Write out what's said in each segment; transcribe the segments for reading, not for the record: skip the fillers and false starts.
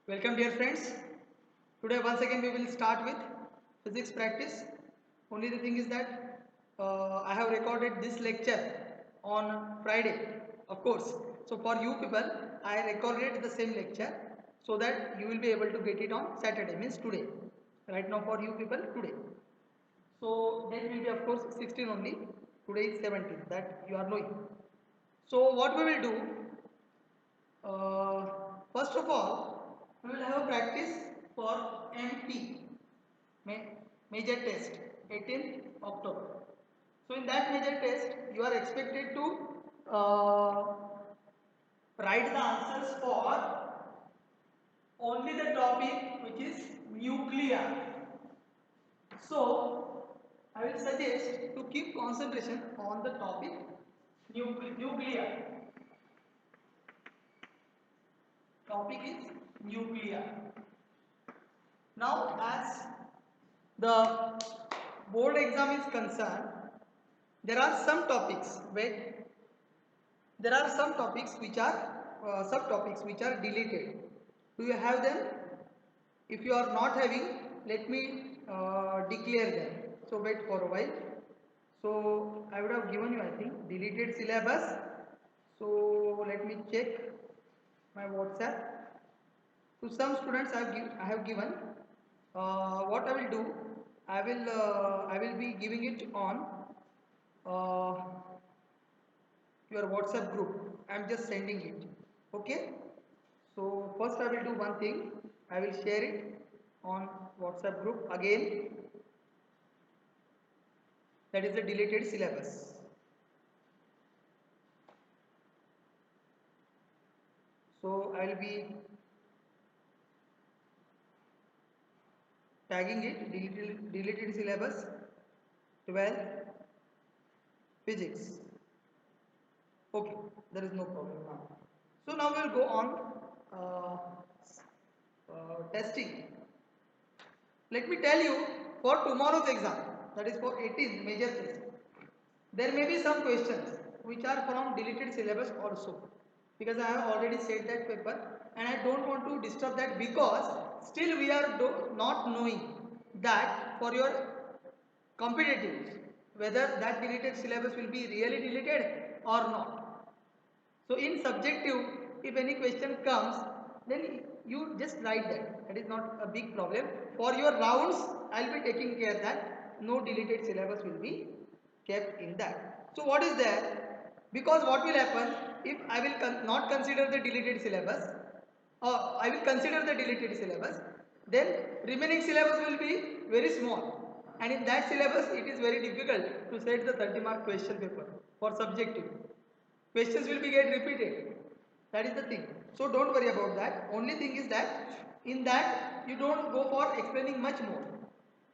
Welcome dear friends. Today once again we will start with physics practice. Only the thing is that I have recorded this lecture on Friday, of course. So for you people I recorded the same lecture so that you will be able to get it on Saturday, means today. Right now for you people today. So date will be of course 16 only. Today is 17, that you are knowing. So what we will do, first of all, we will have a practice for MT, major test, 18th October. So in that major test, you are expected to write the answers for only the topic which is nuclear. So I will suggest to keep concentration on the topic nuclear. Topic is nuclear. Now as the board exam is concerned, there are some topics which are subtopics which are deleted. Do you have them? If you are not having, let me declare them. So wait for a while. So I would have given you, I think, deleted syllabus. So let me check my WhatsApp. To some students I have given. What I will do, I will be giving it on uh, your WhatsApp group. I am just sending it. Okay. So first I will do one thing. I will share it on WhatsApp group again. That is the deleted syllabus. So I will be tagging it deleted syllabus 12 physics. Okay, there is no problem now. So now we will go on testing. Let me tell you, for tomorrow's exam, that is for 18th major test, there may be some questions which are from deleted syllabus also, because I have already said that paper and I don't want to disturb that, because still we are not knowing that for your competitives whether that deleted syllabus will be really deleted or not. So in subjective, if any question comes, then you just write that. That is not a big problem. For your rounds, I will be taking care that no deleted syllabus will be kept in that. So what is there? Because what will happen if I will not consider the deleted syllabus, or I will consider the deleted syllabus, then remaining syllabus will be very small. And in that syllabus, it is very difficult to set the 30-mark question paper for subjective. Questions will be get repeated. That is the thing. So don't worry about that. Only thing is that in that you don't go for explaining much more.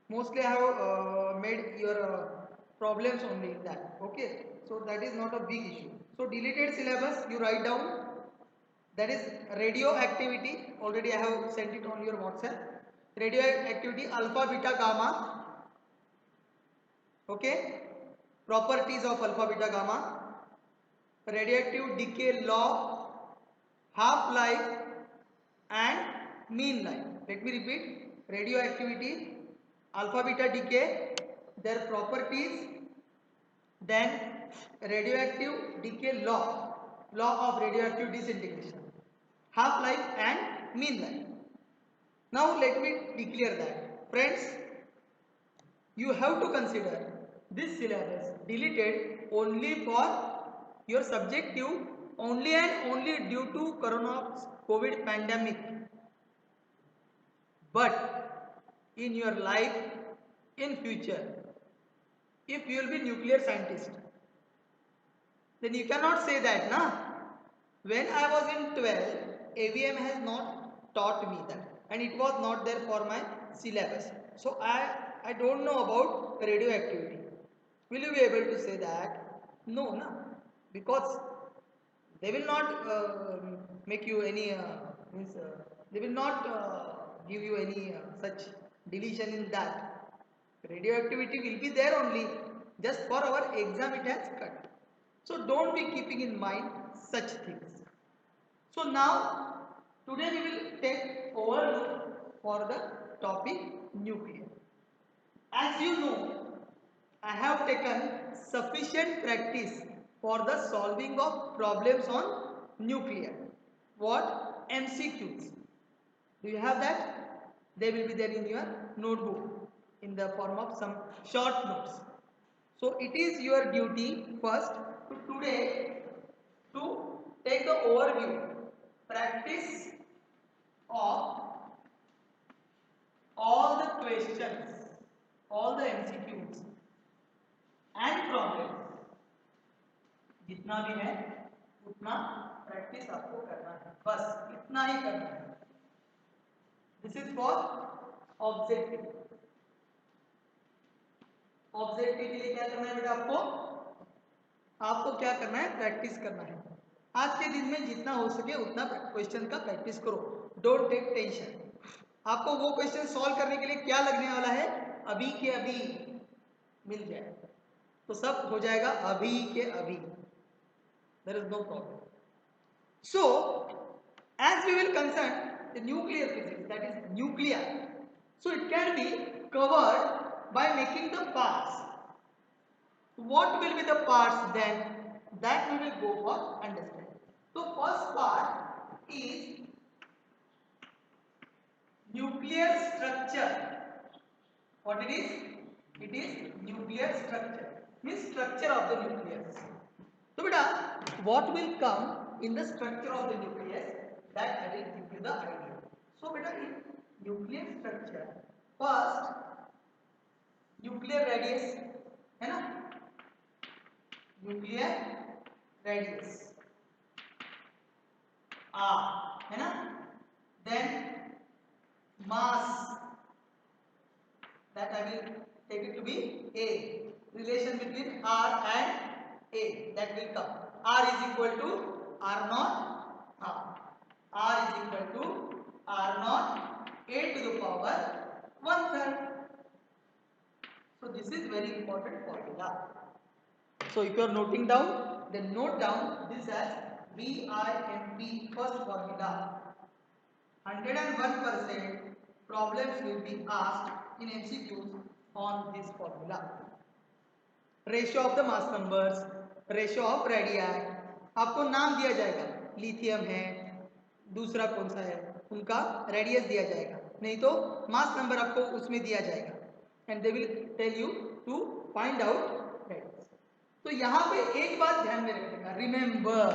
Mostly I have made your problems only in that. Okay. So that is not a big issue. So deleted syllabus you write down. That is radioactivity. Already I have sent it on your WhatsApp. Radioactivity alpha, beta, gamma. Okay. Properties of alpha, beta, gamma. Radioactive decay law, half-life and mean life. Let me repeat: radioactivity, alpha beta decay, their properties, then radioactive decay law, law of radioactive disintegration, half-life and mean life. Now let me declare that, friends, you have to consider this syllabus deleted only for your subjective, only and only due to corona COVID pandemic. But in your life in future, if you will be nuclear scientist, then you cannot say that, na? When I was in 12, AVM has not taught me that, and it was not there for my syllabus. So I don't know about radioactivity. Will you be able to say that? No, na? Because they will not make you any means they will not give you any such deletion in that. Radioactivity will be there only, just for our exam it has cut. So don't be keeping in mind such things. So now today we will take overview for the topic nuclear. As you know, I have taken sufficient practice for the solving of problems on nuclear. What? MCQs. Do you have that? They will be there in your notebook in the form of some short notes. So it is your duty first to today to take the overview, practice of all the questions, all the MCQs and problems. जितना भी है उतना practice आपको करना है, बस इतना ही करना है. This is for objective. Objective के लिए क्या करना है बेटा? आपको क्या करना है? प्रैक्टिस करना है. आज के दिन में जितना हो सके उतना क्वेश्चन का प्रैक्टिस करो. Don't take tension. आपको वो क्वेश्चन सॉल्व करने के लिए क्या लगने वाला है? अभी के अभी मिल जाए तो सब हो जाएगा अभी के अभी. There is no problem. So, as we will concern the nuclear physics, that is nuclear, so it can be covered by making the parts. What will be the parts then? That we will go for understanding. So, first part is nuclear structure. What it is? It is nuclear structure. Means structure of the nucleus. So beta, what will come in the structure of the nucleus? That I will give you the idea. So beta, in nuclear structure, first nuclear radius, है ना? Nuclear radius R, है ना? Then mass, that I will take it to be A. Relation between R and A, that will come. R is equal to R naught half. R is equal to R naught A to the power 1/3. So this is very important formula. So if you are noting down, then note down this as VIMP, first formula. 101% problems will be asked in MCQs on this formula. Ratio of the mass numbers, ratio of radii, आपको नाम दिया जाएगा. Lithium है, दूसरा कौन सा है, उनका रेडियस दिया जाएगा, नहीं तो मास नंबर आपको उसमें दिया जाएगा. And they will tell you to find out radius. तो यहाँ पे एक बात ध्यान में रखने का, रिमेंबर.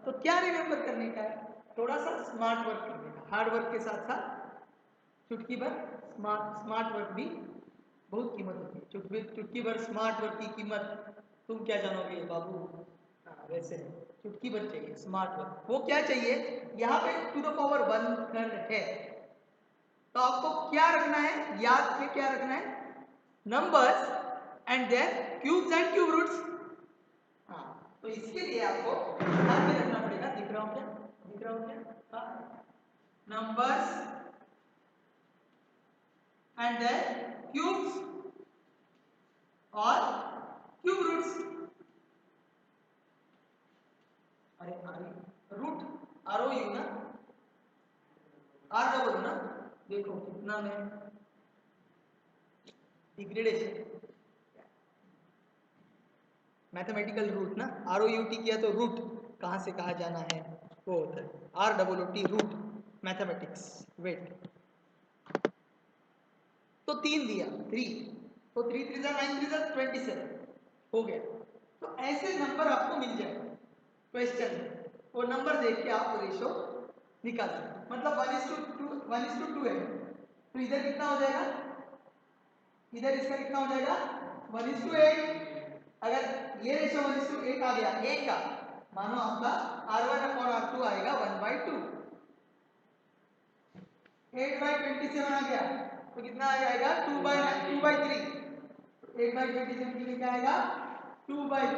तो क्या रिमेंबर करने का है? थोड़ा सा स्मार्ट वर्क करने का. हार्ड वर्क के साथ साथ चुटकी भर स्मार्ट वर्क भी बहुत कीमत होती है. चुटकी भर स्मार्ट वर्क की कीमत तुम क्या जानोगे बाबू. वैसे चुटकी भर चाहिए स्मार्ट वर्क. वो क्या चाहिए? यहाँ पे टू द पावर 1/3 है, तो आपको क्या रखना है? याद में क्या रखना है? Numbers and their cubes and cube roots. हाँ, तो इसके लिए आपको याद में रखना पड़ेगा. दिख रहा हूँ क्या? दिख रहा हूँ क्या? नंबर्स एंड देयर क्यूब्स और क्यूब रूट्स. अरे रूट ROU ना, R ना. देखो कितना में डिग्रेडेशन. मैथमेटिकल रूट ना, ROUT किया तो रूट कहाँ से कहाँ जाना है वो होता है. ROOT root mathematics. वेट, तो 3 दिया 3, तो 3 3 9 3 27 हो गया. तो ऐसे नंबर आपको मिल जाएगा क्वेश्चन में. वो नंबर देख के आप रेशो निकाल सकते. मतलब 1:2 है, तो इधर कितना हो जाएगा? इधर इसका कितना हो जाएगा? 1:8. अगर ये रेशो 1:8 आ गया A का, मानो आपका R1/R2 आएगा 1/2. 8/27 आ गया तो कितना आ जाएगा? 2/3. 8/27 के लिए क्या आएगा? 2/3.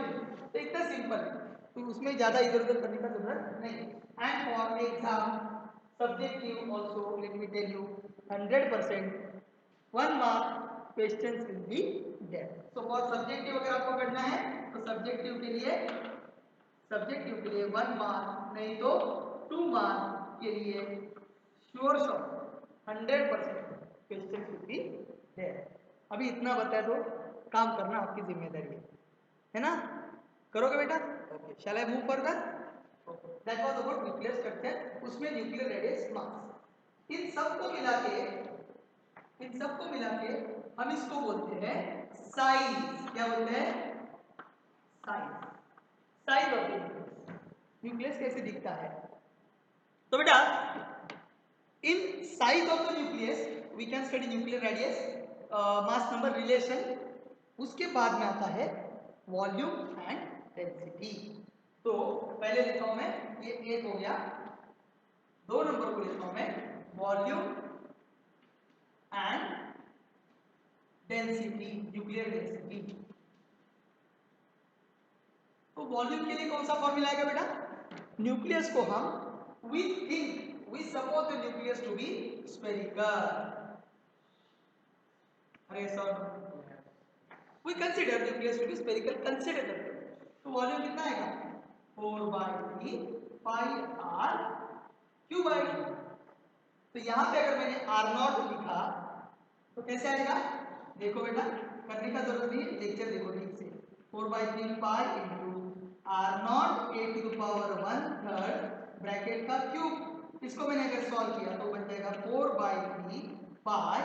तो इतना सिंपल है, तो उसमें ज्यादा इधर उधर करने का जरूरत नहीं. And for exam subjective also let me tell you 100% 1 mark questions will be there. So for subjective अगर आपको करना है तो सब्जेक्टिव के लिए 1 मार्क नहीं तो 2 मार्क के लिए sure shot 100% question should be there. अभी इतना बताए तो काम करना आपकी जिम्मेदारी है ना? करोगे बेटा? Okay, shall I move further? Okay, that was about nuclear structure, उसमें न्यूक्लियर रेडियस मास। इन सबको मिला के हम इसको बोलते हैं साइज। क्या बोलते हैं? Size. Size of nucleus. Nucleus कैसे दिखता है? तो बेटा in size of the nucleus we can study nuclear radius, mass number relation. उसके बाद में आता है वॉल्यूम एंड डेंसिटी। तो पहले लिखता हूं मैं, ये एक हो गया। 2 नंबर को लिखता हूं मैं volume and density, nuclear density. तो वॉल्यूम के लिए कौन सा फॉर्मूला आएगा बेटा? न्यूक्लियस को हम we suppose the nucleus to be spherical. अरे sir, we consider nucleus to be spherical, consider करते हैं। तो वॉल्यूम कितना आएगा? 4/3 पाई आर क्यूब आएगा। तो यहां पे अगर मैंने r0 लिखा तो कैसे आएगा? देखो बेटा, करने का जरूरत नहीं है, लेक्चर देखो ठीक से। 4/3 pi into r0 a to the power 1/3 bracket का क्यूब। इसको मैंने अगर सॉल्व किया तो बन जाएगा 4/3 पाई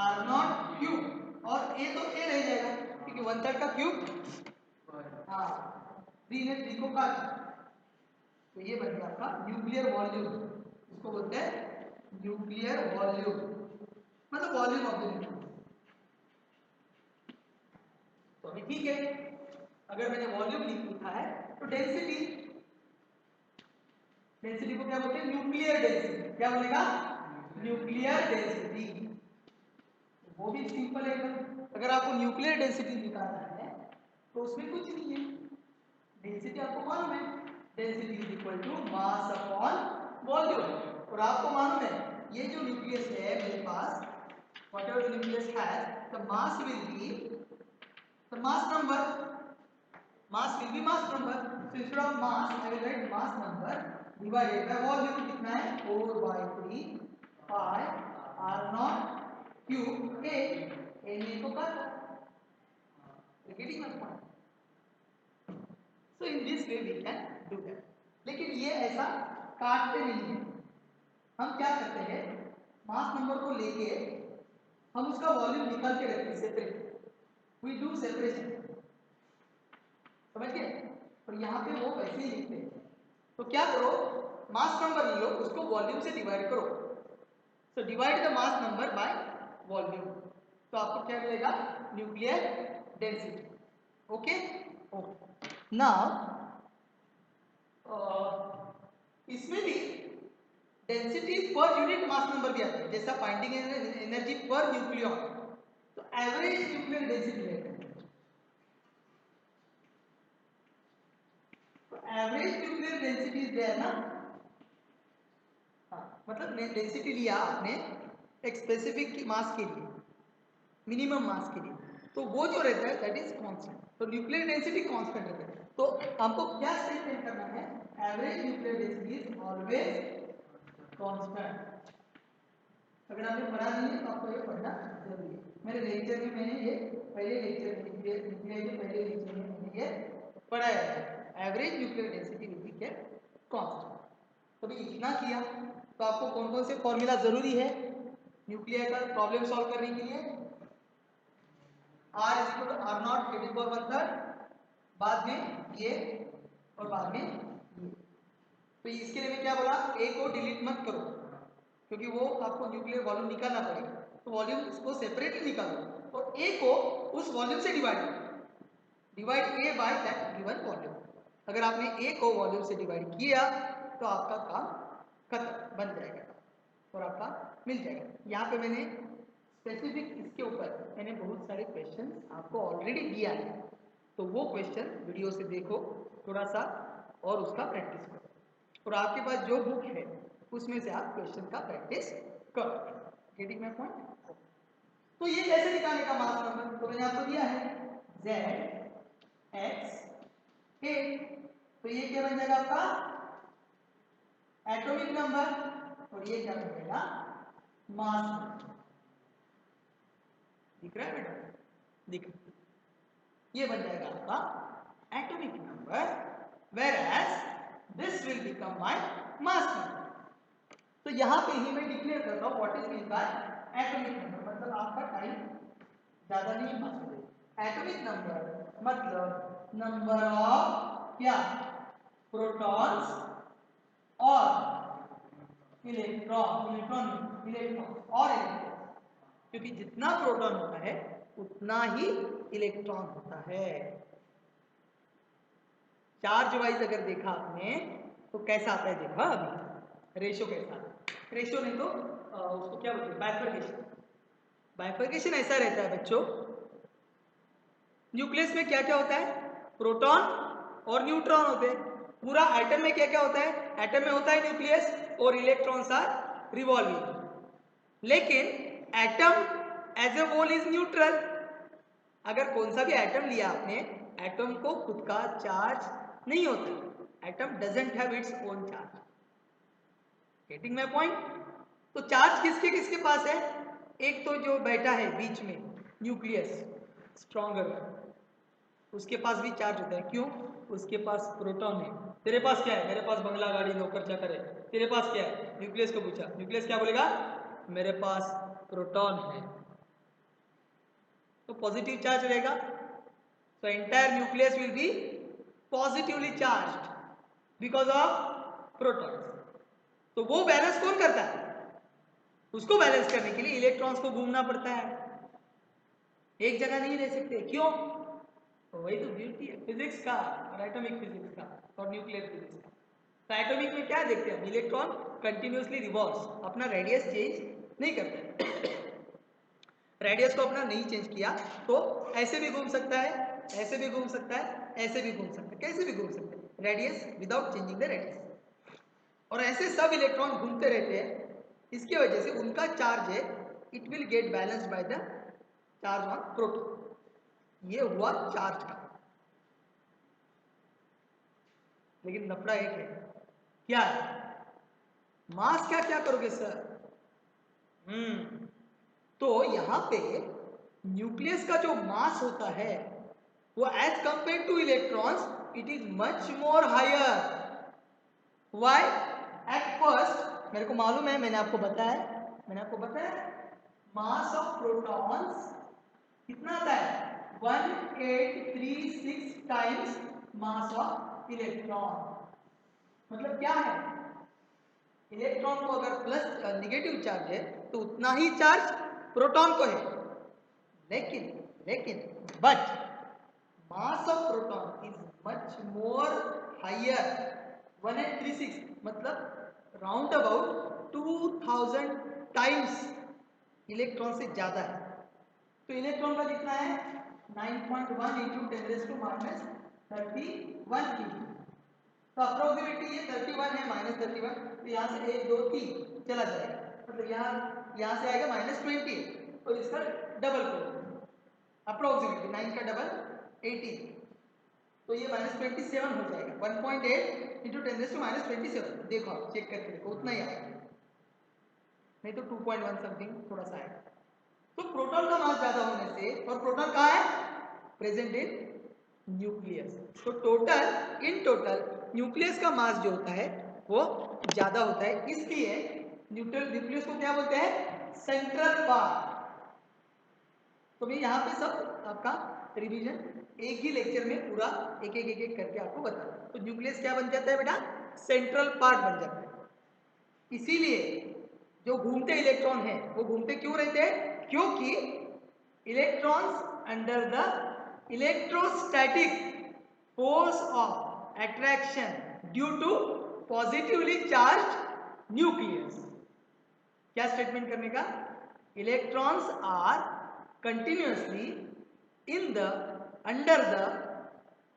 r0 क्यूब, और a तो a रह जाएगा क्योंकि 1/3 का क्यूब। हाँ, 3 ने 3 को काट, तो ये बन गया आपका न्यूक्लियर वॉल्यूम। इसको बोलते हैं न्यूक्लियर वॉल्यूम, मतलब वॉल्यूम ऑफ द न्यूक्लियस। तो अभी ठीक है, अगर मैंने वॉल्यूम लिखा है तो डेंसिटी, डेंसिटी को क्या बोलते हैं? Nuclear density. क्या बोलेगा? Nuclear density. वो भी सिंपल है एकदम। अगर आपको न्यूक्लियर डेंसिटी निकालना है तो उसमें कुछ नहीं है, डेंसिटी आपको मालूम है, density is equal to mass upon volume. और आपको मालूम है ये जो न्यूक्लियस है मेरे पास, whatever the nucleus has, the mass will be the mass number. Mass will be mass number. So instead of mass, I will write mass number divided by volume. कितना है? 4/3 pi r0 cube a। a को काटो, getting my point? So in this way we can do that. लेकिन ये ऐसा काटते नहीं है, हम क्या करते हैं, मास नंबर को लेके हम उसका वॉल्यूम निकाल के रखते हैं सेपरेट। वी डू सेपरेशन, समझ गए? और यहाँ पे वो वैसे ही लिखते हैं। तो क्या करो, मास नंबर ले लो, उसको वॉल्यूम से डिवाइड करो। So divide the mass number by volume, तो आपको क्या मिलेगा? Nuclear density. ओके, नाउ इसमें भी density per unit mass number भी आता है, जैसा बाइंडिंग एनर्जी पर न्यूक्लियॉन। तो एवरेज न्यूक्लियर डेंसिटी रहता है, तो average nuclear density is there ना। हाँ, मतलब डेंसिटी लिया आपने एक स्पेसिफिक मास के लिए, मिनिमम मास के लिए, तो वो जो रहता है दैट इज कांस्टेंट। तो न्यूक्लियर डेंसिटी कांस्टेंट रहता है। तो आपको क्या स्टेटमेंट करना है? Average nuclear density is always constant. अगर आपने पढ़ा नहीं है तो आपको ये पढ़ना जरूरी है। मेरे लेक्चर में मैंने ये पहले लेक्चर में पहले लेक्चर में मैंने ये पढ़ाया है, average nuclear density will be kept constant. तो भी इतना किया तो आपको कौन कौन से फॉर्मूला जरूरी है न्यूक्लियर का प्रॉब्लम सॉल्व करने के लिए? R is equal to r0 a to power 1/3, बाद में ये और बाद में ये। तो इसके लिए मैं क्या बोला, a को डिलीट मत करो क्योंकि वो आपको न्यूक्लियर वॉल्यूम निकालना पड़ेगा। तो वॉल्यूम इसको सेपरेटली निकालो और a को उस वॉल्यूम से डिवाइड करो, divide a by that given volume. अगर आपने a को वॉल्यूम से डिवाइड किया तो आपका काम खत्म, बन जाएगा और आपका मिल जाएगा। यहाँ पे मैंने स्पेसिफिक इसके ऊपर मैंने बहुत सारे क्वेश्चन आपको ऑलरेडी दिया है, तो वो क्वेश्चन वीडियो से देखो थोड़ा सा और उसका प्रैक्टिस करो, और आपके पास जो बुक है उसमें से आप क्वेश्चन का प्रैक्टिस करो। Getting my point? तो ये कैसे निकालने का मास नंबर, तो मैंने आपको दिया है Z X A। तो ये क्या बन जाएगा आपका एटॉमिक नंबर, और ये क्या बन जाएगा मास। दिख रहा है बेटा, दिख रहा है। ये बन जाएगा आपका atomic number, whereas this will become my mass number। तो यहां पे ही मैं डिक्लेयर करता हूं what is mean by atomic number, मतलब आपका टाइम ज्यादा नहीं पास करेगा। एटॉमिक नंबर मतलब नंबर ऑफ क्या, प्रोटॉन्स और इलेक्ट्रॉन, और इलेक्ट्रॉन, क्योंकि जितना प्रोटॉन होता है उतना ही इलेक्ट्रॉन होता है। चार्ज वाइज अगर देखा आपने तो कैसा आता है, देखो अभी रेशो कैसा आता है, रेशो नहीं तो उसको क्या बोलते हैं, बाइफर्केशन। बाइफर्केशन ऐसा रहता है बच्चों, न्यूक्लियस में क्या क्या होता है, प्रोटॉन और न्यूट्रॉन होते हैं। पूरा एटम में क्या क्या होता है, एटम में होता है न्यूक्लियस और इलेक्ट्रॉन्स आर रिवॉल्विंग। लेकिन atom as a whole is neutral. अगर कौन सा भी एटम लिया आपने, एटम को खुद का चार्ज नहीं होता, atom doesn't have its own charge. Getting my point? तो चार्ज किसके किसके पास है, एक तो जो बैठा है बीच में न्यूक्लियस स्ट्रॉन्गर, उसके पास भी चार्ज होता है। क्यों? उसके पास प्रोटॉन है। तेरे पास क्या है, मेरे पास बंगला गाड़ी नौकर चाकर है। तेरे पास क्या है, न्यूक्लियस को पूछा, न्यूक्लियस क्या बोलेगा, मेरे पास प्रोटॉन है, तो पॉजिटिव चार्ज रहेगा। तो entire nucleus will be positively charged because of protons. तो वो बैलेंस कौन करता है, उसको बैलेंस करने के लिए इलेक्ट्रॉन्स को घूमना पड़ता है, एक जगह नहीं रह सकते। क्यों? तो वही तो ब्यूटी है फिजिक्स का और एटॉमिक फिजिक्स का और न्यूक्लियर फिजिक्स का। तो एटॉमिक में क्या देखते हैं, इलेक्ट्रॉन कंटिन्यूअसली रिवॉल्व्स, अपना रेडियस चेंज नहीं करता। रेडियस को अपना नहीं चेंज किया तो ऐसे भी घूम सकता है, ऐसे भी घूम सकता है, ऐसे भी घूम सकता है, कैसे भी घूम सकता है, radius without changing the radius. और ऐसे सब इलेक्ट्रॉन घूमते रहते हैं, इसकी वजह से उनका चार्ज है it will get balanced by the charge on proton. ये हुआ चार्ज का। लेकिन लफड़ा एक है, क्या है, मास क्या क्या करोगे सर? तो यहां पे न्यूक्लियस का जो मास होता है वो as compare to electrons it is much more higher. Why? At first मेरे को मालूम है, मैंने आपको बताया मास ऑफ प्रोटॉन्स कितना आता है, 1836 टाइम्स मास ऑफ इलेक्ट्रॉन। मतलब क्या है, इलेक्ट्रॉन को अगर प्लस नेगेटिव चार्ज है तो उतना ही चार्ज प्रोटॉन को है। लेकिन लेकिन but mass of proton is much more higher, 1836 मतलब राउंड अबाउट 2000 टाइम्स इलेक्ट्रॉन से ज्यादा है। तो इलेक्ट्रॉन का कितना है, 9.1 इंटू 10⁻31 केजी। तो अप्रोक्सीमेटली ये 31 है, -31, तो यहाँ से 1 2 3 चला जाएगा, मतलब यहाँ से आएगा -28, और इसका डबल करो, अप्रोक्सीमेटली 9 का डबल 18, तो ये -27 हो जाएगा। 1.8 इंटू 10⁻27, देखो आप चेक करके देखो, उतना ही आएगा, नहीं तो 2.1 समथिंग थोड़ा सा आएगा। तो प्रोटॉन का मास ज्यादा होने से, और प्रोटॉन कहाँ है, प्रेजेंट इन न्यूक्लियस, तो टोटल न्यूक्लियस का मास जो होता है वो ज्यादा होता है। इसलिए न्यूक्लियस को क्या बोलते हैं, सेंट्रल पार्ट। तो मैं यहाँ पे सब आपका रिवीजन एक ही लेक्चर में पूरा एक एक करके आपको बता दूं। तो न्यूक्लियस क्या बन जाता है बेटा, सेंट्रल पार्ट बन जाता है। इसीलिए जो घूमते इलेक्ट्रॉन है वो घूमते क्यों रहते हैं, क्योंकि electrons under the electrostatic force of attraction due to positively charge nucleus. क्या स्टेटमेंट करने का, electrons are continuously in the under the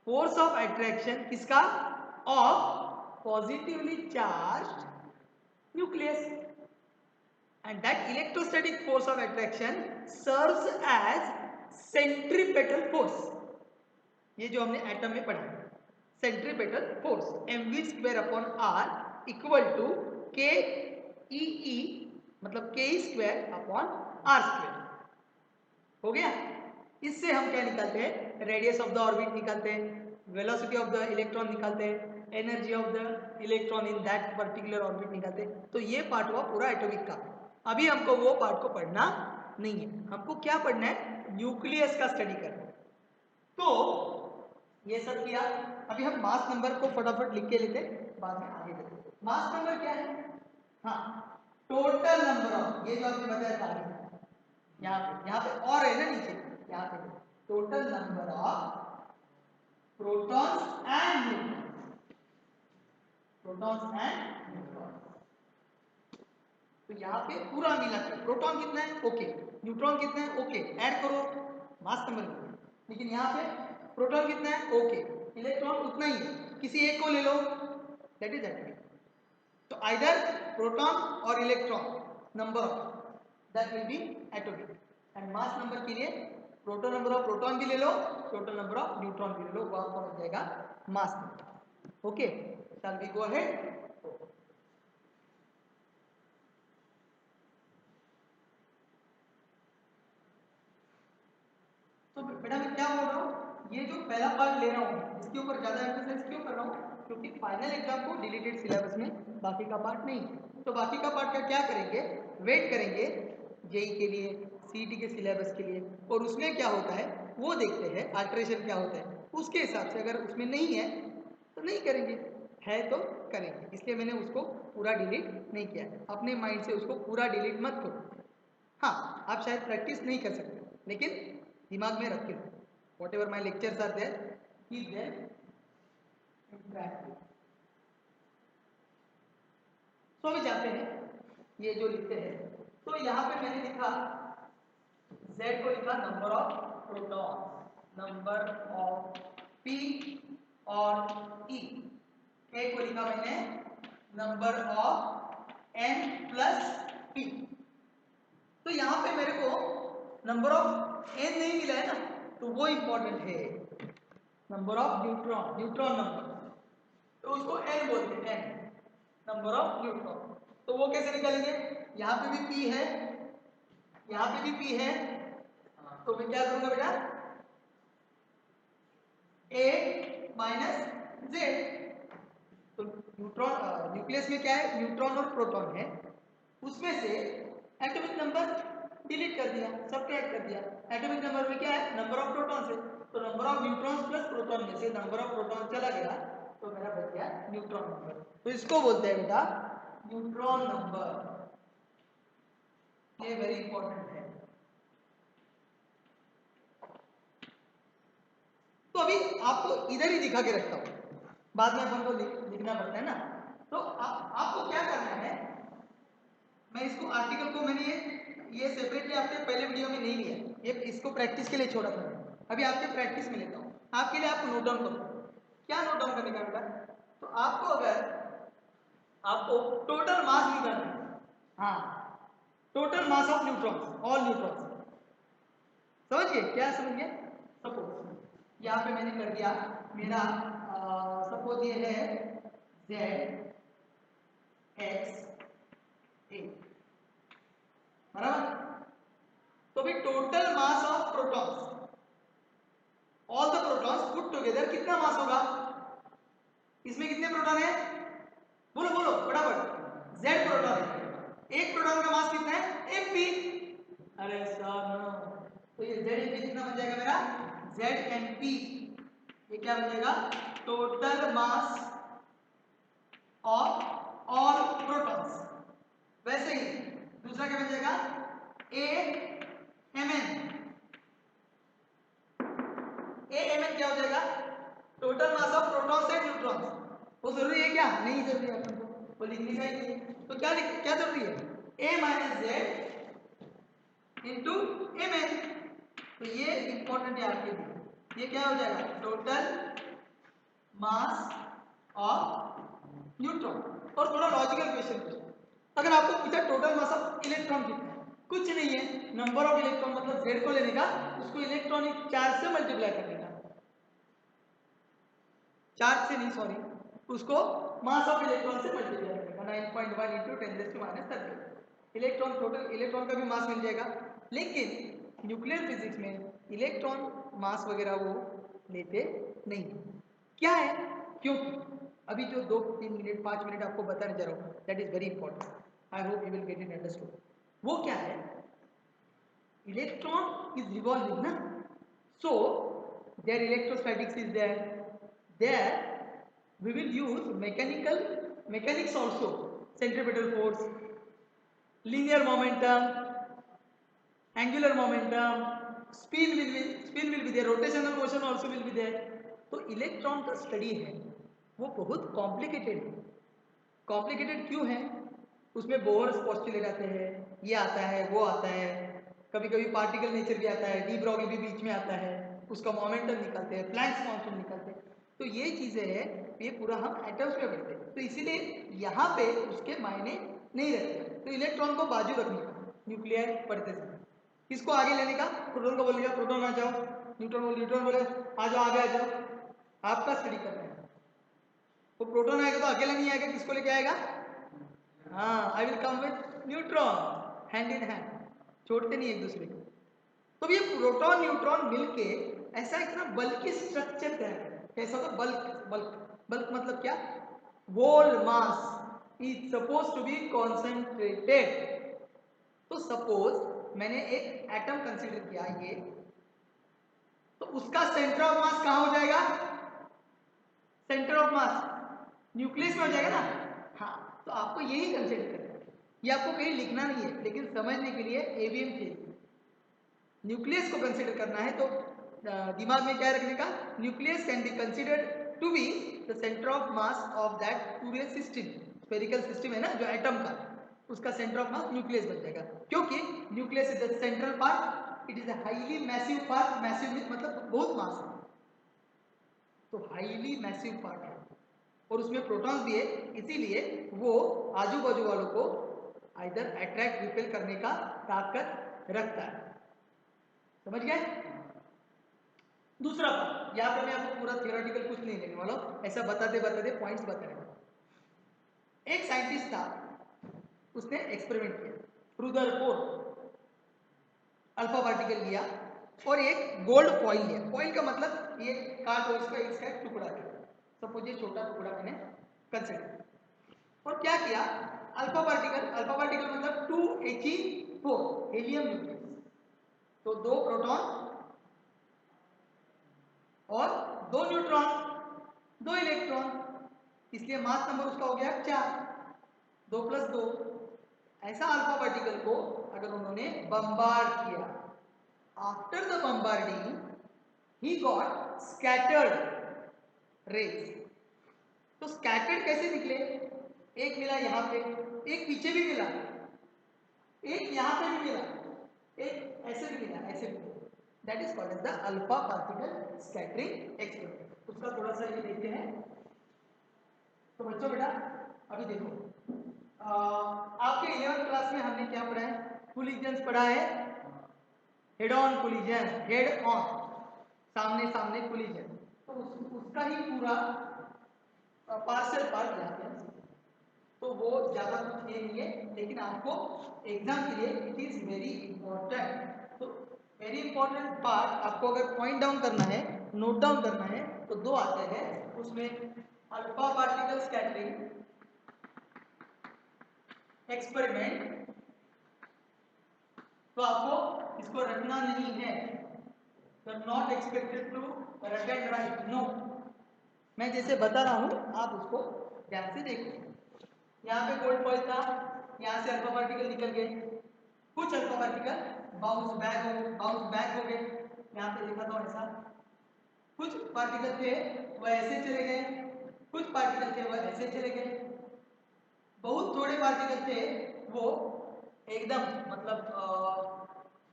force of attraction, किसका, of positively charge nucleus, and that electrostatic force of attraction serves as centripetal force। ये जो हमने atom में पढ़ा, centripetal force mv² upon r equal to k e e मतलब k square upon are square. हो गया। इससे हम क्या निकालते हैं, रेडियस ऑफ द ऑर्बिट निकालते हैं, वेलोसिटी ऑफ द इलेक्ट्रॉन निकालते हैं, energy of the electron in that particular orbit निकालते हैं। तो ये पार्ट हुआ पूरा एटॉमिक का। अभी हमको वो पार्ट को पढ़ना नहीं है, हमको क्या पढ़ना है, न्यूक्लियस का स्टडी करना है। तो ये सब किया। अभी हम मास नंबर को फटाफट लिख के लेते, बाद में आगे चलते। मास नंबर क्या है, हाँ टोटल नंबर ऑफ, ये जो आपने बताया था यहाँ पे और है ना नीचे, यहाँ पे total number of protons and neutrons, protons and neutrons. तो यहाँ पे पूरा मिला के प्रोटॉन कितना है ओके, न्यूट्रॉन कितना है ओके, ऐड करो मास नंबर में। लेकिन यहाँ पे प्रोटॉन कितना है ओके, इलेक्ट्रॉन उतना ही है, किसी एक को ले लो, दैट इज एटॉमिक। तो आइदर प्रोटॉन और electron number of that will be atomic, and mass number के लिए टोटल नंबर ऑफ प्रोटॉन भी ले लो, टोटल नंबर ऑफ न्यूट्रॉन भी ले लो, वो आपको मिल जाएगा mass number. Okay, shall we go ahead. तो बेटा मैं क्या बोल रहा हूँ, ये जो पहला पार्ट ले रहा हूँ इसके ऊपर ज्यादा एम्फेसाइज क्यों कर रहा हूँ, क्योंकि फाइनल एग्जाम को डिलीटेड सिलेबस में बाकी का पार्ट नहीं है। तो बाकी का पार्ट का क्या करेंगे, वेट करेंगे जेई के लिए, सीईटी के सिलेबस के लिए, और उसमें क्या होता है वो देखते हैं, अल्टरेशन क्या होता है उसके हिसाब से। अगर उसमें नहीं है तो नहीं करेंगे, है तो करेंगे। इसलिए मैंने उसको पूरा डिलीट नहीं किया, अपने माइंड से उसको पूरा डिलीट मत करो। हाँ आप शायद प्रैक्टिस नहीं कर सकते, लेकिन दिमाग में रख के लो, whatever my lectures are there keep them in practice. तो अभी जाते हैं, ये जो लिखते हैं, तो यहाँ पे मैंने लिखा Z को लिखा number of proton, number of P और E। A को लिखा मैंने number of N plus P। तो यहाँ पे मेरे को नंबर ऑफ N नहीं मिला है ना, तो वो इंपॉर्टेंट है। Number of neutron, neutron number, तो उसको N बोलते हैं, N नंबर ऑफ न्यूट्रॉन। तो वो कैसे निकालेंगे, यहाँ पे भी P है, यहाँ पे भी P है, तो मैं क्या करूंगा बेटा, A माइनस Z। तो न्यूट्रॉन न्यूक्लियस में क्या है, न्यूट्रॉन और प्रोटॉन है, उसमें से एटॉमिक नंबर डिलीट कर दिया, सबट्रैक्ट कर दिया। एटॉमिक नंबर में क्या है, नंबर ऑफ प्रोटॉन है, तो number of neutrons plus proton में से नंबर ऑफ प्रोटॉन चला गया, तो मेरा बच गया न्यूट्रॉन नंबर। तो इसको बोलते हैं बेटा न्यूट्रॉन नंबर, ये वेरी इंपॉर्टेंट है। तो अभी आपको इधर ही दिखा के रखता हूं, बाद में अपन को लिखना पड़ता है ना। तो आपको क्या करना है, मैं इसको आर्टिकल को मैंने ये सेपरेटली आपके पहले वीडियो में नहीं लिया, ये इसको प्रैक्टिस के लिए छोड़ा था, अभी आपके प्रैक्टिस में लेता हूँ। आपके लिए आपको नोट डाउन करो, क्या नोट डाउन करने का बेटा, तो आपको अगर आपको टोटल मास निकालना है, हाँ total mass of neutrons, all neutrons, समझिए क्या समझिए। सपोज यहाँ पे मैंने कर दिया मेरा, सपोज ये है Z X A, बराबर। तो भी total mass of protons, all the protons put together कितना मास होगा, इसमें कितने प्रोटॉन है, बोलो बोलो फटाफट। Z प्रोटॉन है, एक प्रोटॉन का मास कितना है mp, अरे सर नो, तो ये Z mp कितना बन जाएगा मेरा, Z mp, ये क्या बन जाएगा, total mass of all protons. वैसे ही दूसरा क्या बन जाएगा, AMN, AMN क्या हो जाएगा, total mass of protons and neutrons. वो जरूरी है क्या, नहीं जरूरी है, अपन को वो लिखने का ही नहीं है, तो क्या जरूरी है, A minus Z into MN। तो ये इंपॉर्टेंट है आपके लिए, ये क्या हो जाएगा, टोटल मास ऑफ न्यूट्रॉन। और थोड़ा लॉजिकल क्वेश्चन, अगर आपको पूछा टोटल मास ऑफ इलेक्ट्रॉन कितना है, कुछ नहीं है, नंबर ऑफ इलेक्ट्रॉन मतलब Z को लेने का, उसको इलेक्ट्रॉनिक चार्ज से मल्टीप्लाई करने का, चार्ज से नहीं सॉरी, उसको मास ऑफ इलेक्ट्रॉन से मल्टीप्लाई करेगा 9.1 इंटू 10⁻30। इलेक्ट्रॉन, टोटल इलेक्ट्रॉन का भी मास मिल जाएगा। लेकिन न्यूक्लियर फिजिक्स में इलेक्ट्रॉन मास वगैरह वो लेते नहीं। क्या है? क्योंकि अभी जो 2-3 मिनट 5 मिनट आपको बताने जा रहा हूँ, that is very important. I hope you will get it understood. वो क्या है? इलेक्ट्रॉन इज रिवॉल्विंग ना, so their electrostatics is there we will use mechanics also, centripetal force, linear momentum, angular momentum, spin will be there, rotational motion also will be there। तो electron का study है वो बहुत complicated है। Complicated क्यों है? उसमें बोहर्स पोस्टुलेट आते हैं, ये आता है, वो आता है, कभी कभी पार्टिकल नेचर भी आता है, डी ब्रॉगली भी बीच में आता है, उसका मोमेंटम निकालते हैं, प्लैंक्स कांस्टेंट निकालते हैं। तो ये चीज़ें हैं, ये पूरा हम एटम्स में पढ़ते हैं। तो इसीलिए यहाँ पे उसके मायने नहीं रहते। तो इलेक्ट्रॉन को बाजू रखने का न्यूक्लियर पढ़ते समय, किसको आगे लेने का? प्रोटॉन को बोलेगा प्रोटॉन आ जाओ, न्यूट्रॉन बोले आ जाओ आगे आ जाओ। आपका स्टडी करना है। वो प्रोटॉन आएगा तो अकेला नहीं आएगा, किसको लेके आएगा? हाँ, आई will come with neutron, hand in hand, छोड़ते नहीं एक दूसरे को। तो ये प्रोटॉन न्यूट्रॉन मिलके ऐसा एक ना बल्कि स्ट्रक्चर तैयार है। कैसा होता? बल्क मतलब क्या? Whole mass is suppose to be concentrated. तो सपोज मैंने एक एटम कंसीडर किया ये, तो उसका सेंटर ऑफ मास कहाँ हो जाएगा? सेंटर ऑफ मास न्यूक्लियस में हो जाएगा ना। हाँ, तो आपको यही कंसीडर करना है। ये आपको कहीं लिखना नहीं है, लेकिन समझने के लिए एवीएम चाहिए। न्यूक्लियस को कंसीडर करना है तो दिमाग में क्या रखने का? Nucleus can be considered to be the centre of mass of that पूरे सिस्टम। स्फेरिकल सिस्टम है ना जो एटम का, उसका सेंटर ऑफ मास न्यूक्लियस बन जाएगा। क्योंकि nucleus is the central part, it is a highly massive part. Massive मतलब बहुत मास है, तो हाईली मैसिव पार्ट है और उसमें प्रोटॉन्स भी है, इसीलिए वो आजू बाजू वालों को आइदर अट्रैक्ट रिपेल करने का ताकत रखता है। समझ गए? दूसरा पार्ट, यहाँ पे मैं आपको पूरा थियोरेटिकल कुछ नहीं लेने वाला हूँ, ऐसा बताते बताते पॉइंट्स बताने वाला। एक साइंटिस्ट था, उसने एक्सपेरिमेंट किया। रुदरफोर्ड अल्फा पार्टिकल लिया और एक गोल्ड फॉइल लिया। फॉइल का मतलब ये काट हो इसका एक टुकड़ा है, सपोज ये छोटा टुकड़ा मैंने कंसिडर। और क्या किया? अल्फा पार्टिकल मतलब 2He4 हीलियम न्यूक्लियस, तो 2 प्रोटॉन और 2 न्यूट्रॉन, 2 इलेक्ट्रॉन, इसलिए मास नंबर उसका हो गया 4, 2 + 2। ऐसा अल्फा पार्टिकल को अगर उन्होंने बम्बार्ड किया, after the bombarding he got scattered rays. तो स्कैटर्ड कैसे निकले? एक मिला यहाँ पे, एक पीछे भी मिला, एक यहाँ पे भी मिला, एक ऐसे भी मिला, ऐसे भी। That is called as the alpha particle scattering experiment. उसका थोड़ा सा ये देखते हैं। तो बच्चों बेटा अभी देखो, आपके 11th क्लास में हमने क्या पढ़ा है? कोलिजन्स पढ़ा है, head on collision, head on सामने सामने कोलिजन। तो उसका ही पूरा पार्शियल पार्ट यहाँ पे, तो वो ज़्यादा कुछ ये नहीं है, लेकिन आपको एग्जाम के लिए इट इज़ वेरी इंपॉर्टेंट। तो वेरी इंपॉर्टेंट पार्ट आपको अगर पॉइंट डाउन करना है, नोट डाउन करना है, तो 2 आते हैं उसमें, अल्फा पार्टिकल स्कैटरिंग एक्सपेरिमेंट। तो आपको इसको रखना नहीं है, तो नॉट एक्सपेक्टेड टू रट एंड राइट, नो। मैं जैसे बता रहा हूँ आप उसको ध्यान से देखो। यहाँ पे गोल्ड फॉइल था, यहाँ से अल्फा पार्टिकल निकल गए, कुछ अल्फा पार्टिकल बाउंस बैक हो गए, यहाँ पे लिखा था ऐसा। कुछ पार्टिकल थे वह ऐसे चले गए, कुछ पार्टिकल थे वह ऐसे चले गए, बहुत थोड़े पार्टिकल थे वो एकदम मतलब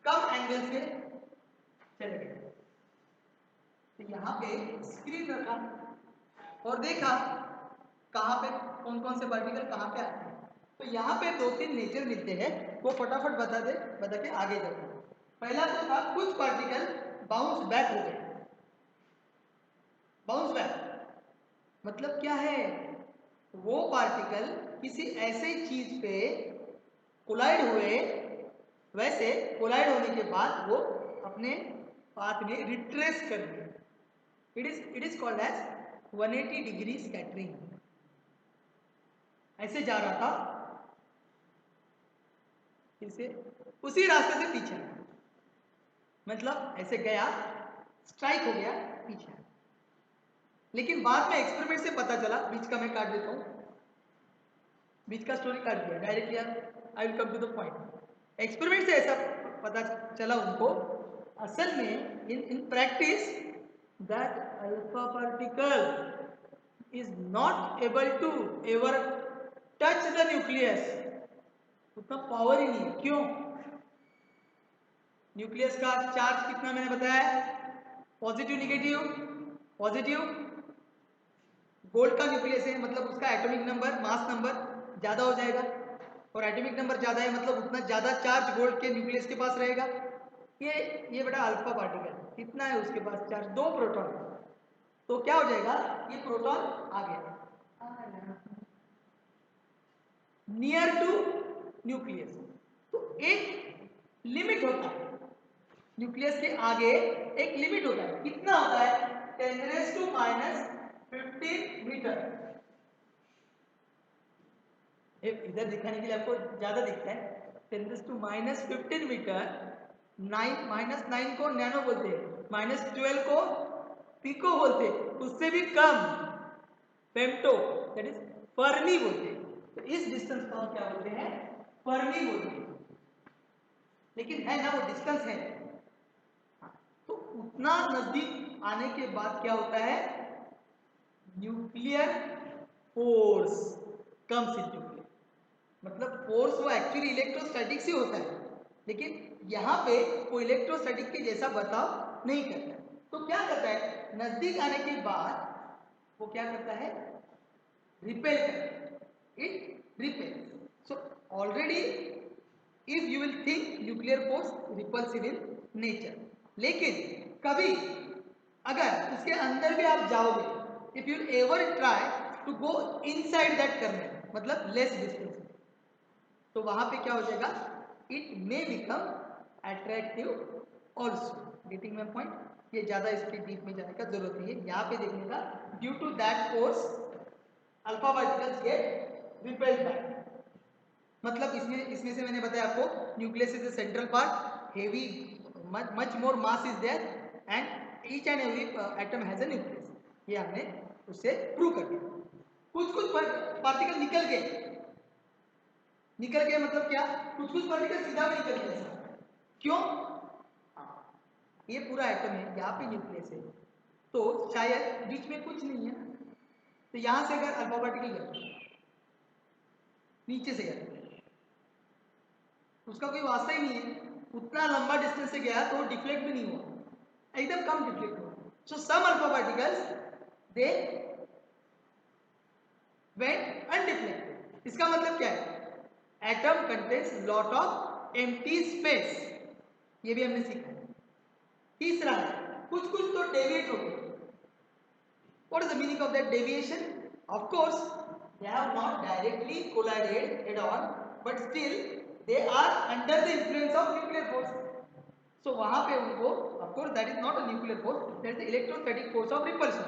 कम एंगल से चले गए। तो यहाँ पे स्क्रीन रखा और देखा कहाँ पे कौन कौन से पार्टिकल कहाँ पे आते हैं। तो यहाँ पे 2-3 नेचर मिलते हैं, वो फटाफट बता के आगे जाते हैं। पहला तो था कुछ पार्टिकल बाउंस बैक हो गए। बाउंस बैक मतलब क्या है? वो पार्टिकल किसी ऐसे चीज पे कोलाइड हुए, वैसे कोलाइड होने के बाद वो अपने पाथ में रिट्रेस कर दिए। It is called as 180 degree scattering. ऐसे जा रहा था, इसे उसी रास्ते से पीछे, मतलब ऐसे गया, स्ट्राइक हो गया, पीछे। लेकिन बाद में एक्सपेरिमेंट से पता चला, बीच का मैं काट देता हूं, बीच का स्टोरी काट दिया directly. I will come to the point. Experiment से ऐसा पता चला उनको, असल में in practice that alpha particle is not able to ever touch the nucleus. उतना पावर ही नहीं है। क्यों? न्यूक्लियस का चार्ज कितना मैंने बताया, पॉजिटिव निगेटिव। पॉजिटिव गोल्ड का न्यूक्लियस है, मतलब उसका एटॉमिक नंबर, मास नंबर ज्यादा हो जाएगा, और एटॉमिक नंबर ज्यादा है मतलब उतना ज्यादा चार्ज गोल्ड के न्यूक्लियस के पास रहेगा। ये बेटा अल्फा पार्टिकल कितना है उसके पास चार्ज, 2 प्रोटॉन। तो क्या हो जाएगा, ये प्रोटॉन आ गया नियर टू न्यूक्लियस। तो एक लिमिट होता है, न्यूक्लियस के आगे एक लिमिट होता है। कितना होता है, 10⁻⁻15 मीटर। इधर दिखाने के लिए आपको ज्यादा दिखता है, 10⁻⁻15 मीटर। 9 को नैनो बोलते हैं, -12 को पिको बोलते हैं, उससे भी कम फेम्टो, दैट इज फर्मी बोलते हैं। तो इस डिस्टेंस को हम क्या बोलते हैं, फर्मी बोलते हैं। लेकिन है ना, वो डिस्टेंस है। तो उतना नजदीक आने के बाद क्या होता है, nuclear force comes into play. मतलब फोर्स वो एक्चुअली इलेक्ट्रोस्टैटिक से होता है, लेकिन यहाँ पे वो इलेक्ट्रोस्टैटिक के जैसा बर्ताव नहीं करता है। तो क्या करता है, नजदीक आने के बाद वो क्या करता है, रिपेल करता है, it repels. So already if you will think nuclear force repulsive in nature, लेकिन कभी अगर उसके अंदर भी आप जाओगे, if you ever try to go inside that करने, मतलब लेस डिस्टेंस, तो वहां पे क्या हो जाएगा, it may become attractive also. Getting my point? ये ज्यादा इसके डीप में जाने का जरूरत नहीं है, यहाँ पे देखने का, due to that force alpha particles get repelled back. मतलब इसमें से मैंने बताया आपको, nucleus is the central part, heavy, much more mass is there, and each and every atom has a nucleus. ये हमने उससे प्रूव कर दिया। कुछ पार्टिकल निकल गए मतलब क्या, कुछ पार्टिकल सीधा भी निकल गए। क्यों? ये पूरा एटम है, यहाँ पे न्यूक्लियस है, तो शायद बीच में कुछ नहीं है, तो यहां से अगर अल्फा पार्टिकल गया, नीचे से गया, उसका कोई वास्ता ही नहीं है, उतना लंबा डिस्टेंस से गया तो डिफ्लेक्ट भी नहीं हुआ, एकदम कम डिफ्लेक्ट हुआ। So some alpha particles they went undeflected. इसका मतलब क्या है, atom contains lot of empty space, ये भी हमने सीखा है। तीसरा है, कुछ तो डेविएट हो गए। What is the meaning of that deviation? Of course, they have not directly collided head on, but still they are under the influence of nuclear force. So वहाँ पे उनको, of course that is not a nuclear force, that is the electrostatic force of repulsion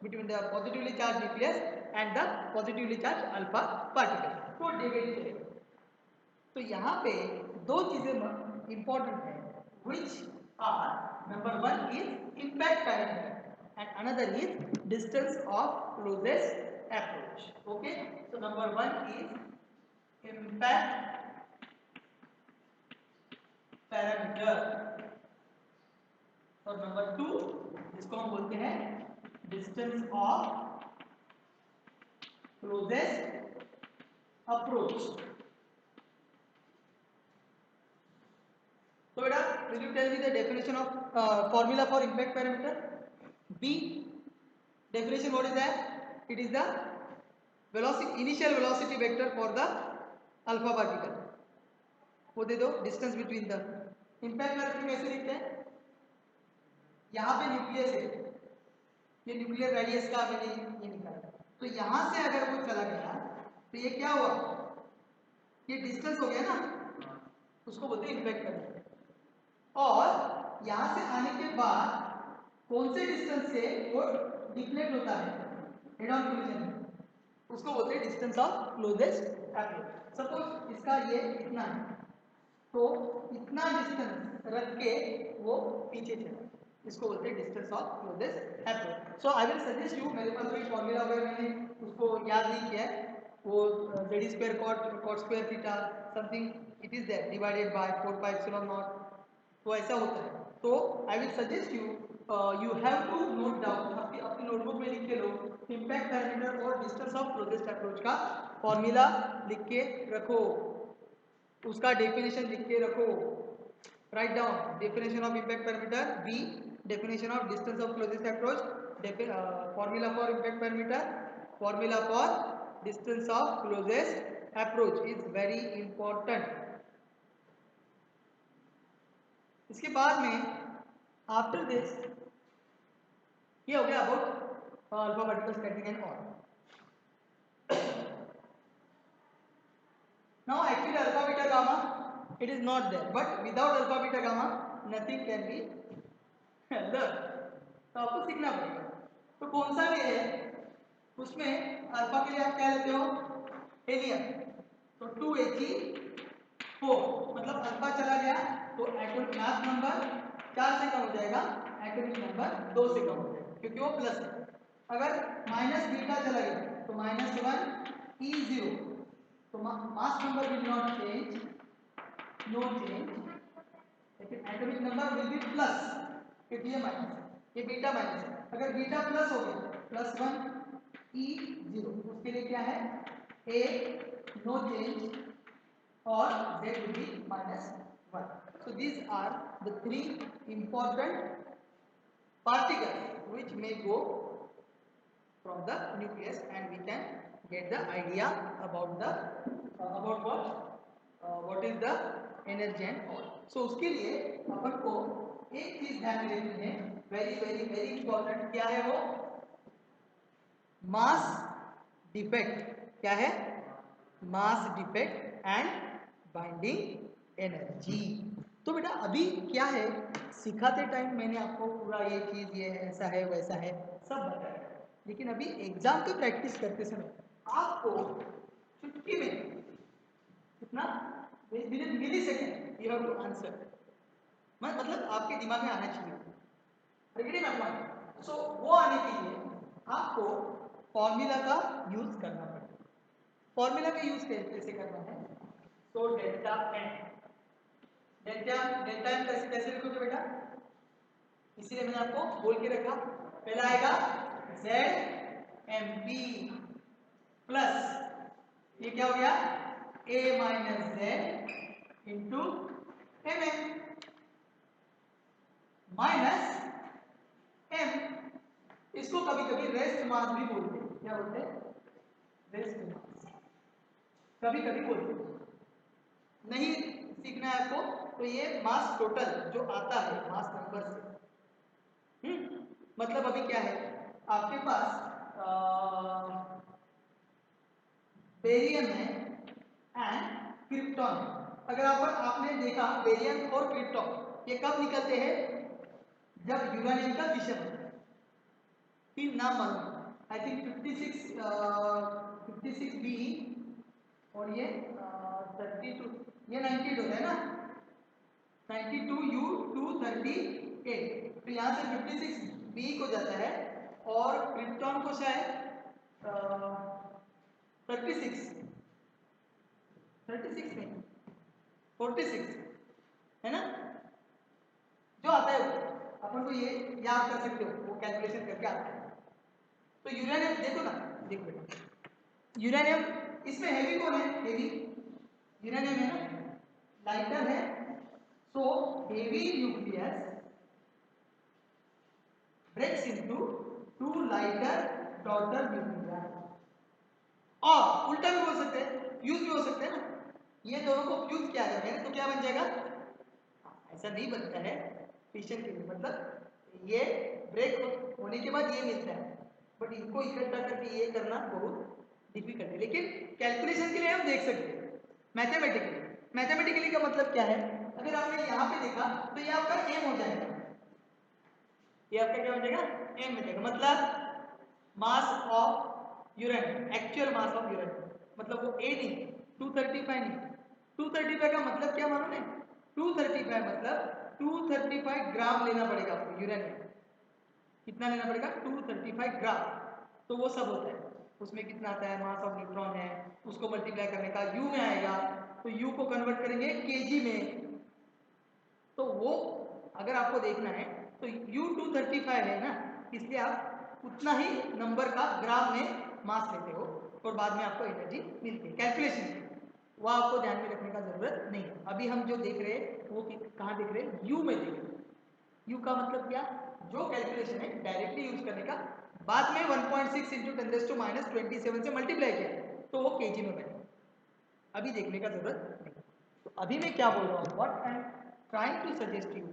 between the positively charged nucleus and the positively charged alpha particle. तो deviate करेगा। तो यहाँ पे दो चीजें important है, which are, number one is impact parameter and another is distance of closest approach. Okay, so number one is impact parameter और number two इसको हम बोलते हैं distance of closest approach. So beta, will you tell me the definition of formula for impact parameter? B definition, what is that? It is the velocity, initial velocity vector for the alpha particle. वो दे दो, distance between the, impact velocity कैसे लिखते हैं, यहाँ पे nucleus है, ये nuclear radius का मैंने ये निकाला, तो यहाँ से अगर वो चला गया तो ये क्या हुआ, ये डिस्टेंस हो गया ना, उसको बोलते हैं इम्पैक्ट करना। और यहां से आने के बाद कौन से डिस्टेंस से वो डिफ्लेक्ट होता है हेड ऑन कोलिजन में, उसको बोलते हैं distance of closest approach. Suppose इसका ये इतना है, तो इतना डिस्टेंस रख के वो पीछे चला, इसको बोलते हैं distance of closest approach. So I will suggest you, मेरे पास कोई फॉर्मूला वगैरह मैंने उसको याद नहीं किया है, वो Z square cot square theta something it is there divided by 4 pi epsilon naught, तो ऐसा होता है। तो I will suggest you, you have to note down, अपनी नोटबुक में लिख के लो, इम्पैक्ट पैरामीटर और डिस्टेंस ऑफ क्लोजेस्ट अप्रोच का फॉर्मूला लिख के रखो, उसका डेफिनेशन लिख के रखो। Write down definition of impact parameter V, definition of distance of closest approach, formula for impact parameter, formula for distance of closest approach is very important. इसके बाद में आफ्टर दिस ये हो गया about alphabetical static and all. Now actually alpha beta gamma it is not there, but without alpha beta gamma nothing can be learned, तो आपको सीखना पड़ेगा। तो कौन सा भी है उसमें अल्फा के लिए आप क्या लेते हो, हेलियम, तो 2He4, मतलब अल्फा चला गया तो एटॉमिक मास नंबर 4 से कम हो जाएगा, एटॉमिक नंबर 2 से कम हो जाएगा क्योंकि वो प्लस है। अगर माइनस बीटा चला गया तो -1E0, तो mass number will not change, no change, लेकिन atomic number will be plus क्योंकि ये माइनस है, ये बीटा माइनस है। अगर बीटा प्लस हो गया +1E0, उसके लिए क्या है, A नो चेंज और Z will be -1. So these are the 3 important particles which may go from the nucleus and we can get the idea about the what is the energy and all. So उसके लिए अपन को एक चीज ध्यान में रखनी है, वेरी वेरी वेरी इंपॉर्टेंट, क्या है वो, मास डिफेक्ट। क्या है, mass defect and binding energy. तो बेटा अभी क्या है, सिखाते टाइम मैंने आपको पूरा ये चीज ये ऐसा है वैसा है सब बताया, लेकिन अभी एग्जाम की प्रैक्टिस करते समय आपको चुटकी में कितना millisecond you have to answer, मतलब आपके दिमाग में आना चाहिए। सो वो आने के लिए आपको फॉर्मूला का यूज करना पड़ेगा। फॉर्मूला का यूज कैसे करना है, तो डेल्टा एम कैसे लिखोगे बेटा, इसीलिए मैंने आपको बोल के रखा, पहला आएगा ZMP प्लस ये क्या हो गया A minus Z into MM minus M, इसको कभी कभी रेस्ट मास भी बोलते हैं। क्या बोलते हैं, रेस्ट मास, कभी कभी बोलते हैं। नहीं सीखना है आपको तो ये मास टोटल जो आता है मास नंबर से, मतलब अभी क्या है आपके पास बेरियम है एंड क्रिप्टॉन है। अगर आपने देखा बेरियम और क्रिप्टॉन ये कब निकलते हैं, जब यूरेनियम का फिशन होता है। तीन नाम मालूम, आई थिंक 56B और ये 32, ये 98 होता है ना, 92U238, तो यहाँ से 56B को जाता है और क्रिप्टॉन को शायद 36 नहीं 46 है ना, जो आता है वो अपन को ये याद कर सकते हो, वो कैलकुलेशन करके आता है। तो यूरेनियम देखो ना, देखो बेटा यूरेनियम इसमें हेवी कौन है, हेवी यूरेनियम है ना, लाइटर है, so heavy nucleus breaks into 2 lighter daughter nuclei, और उल्टा भी हो सकते हैं, फ्यूज भी हो सकते हैं ना, ये दोनों को फ्यूज किया जाता है तो क्या बन जाएगा, ऐसा नहीं बनता है फिशन के लिए, मतलब ये ब्रेक होने के बाद ये मिलता है, बट इनको इकट्ठा करके ये करना बहुत डिफिकल्ट है, लेकिन कैलकुलेशन के लिए हम देख सकते हैं। मैथमेटिकली का मतलब क्या है, अगर आपने यहाँ पे देखा तो ये आपका एम हो जाएगा, ये आपका क्या हो जाएगा, एम हो जाएगा। मतलब मास of uranium, actual mass of uranium, मतलब वो ए नहीं, 235 नहीं। 235 का मतलब क्या मालूम है, 235 मतलब 235 ग्राम लेना पड़ेगा आपको यूरेनियम। कितना लेना पड़ेगा, 235 ग्राम। तो वो सब होता है, उसमें कितना आता है, मास ऑफ न्यूट्रॉन है, उसको मल्टीप्लाई करने का यू में आएगा, तो यू को कन्वर्ट करेंगे केजी में। तो वो अगर आपको देखना है तो U235 है ना, इसलिए आप उतना ही नंबर का ग्राम में मास लेते हो और बाद में आपको एनर्जी मिलती है कैलकुलेशन से। वो आपको ध्यान में रखने का जरूरत नहीं है। अभी हम जो देख रहे हैं वो कहाँ देख रहे हैं, यू में देख रहे हैं। यू का मतलब क्या, जो कैलकुलेशन है डायरेक्टली यूज करने का, बाद में 1.6 इंटू 10⁻27 से मल्टीप्लाई किया तो वो केजी में बने, अभी देखने का जरूरत नहीं। तो अभी मैं क्या बोल रहा हूँ, what I am trying to suggest you,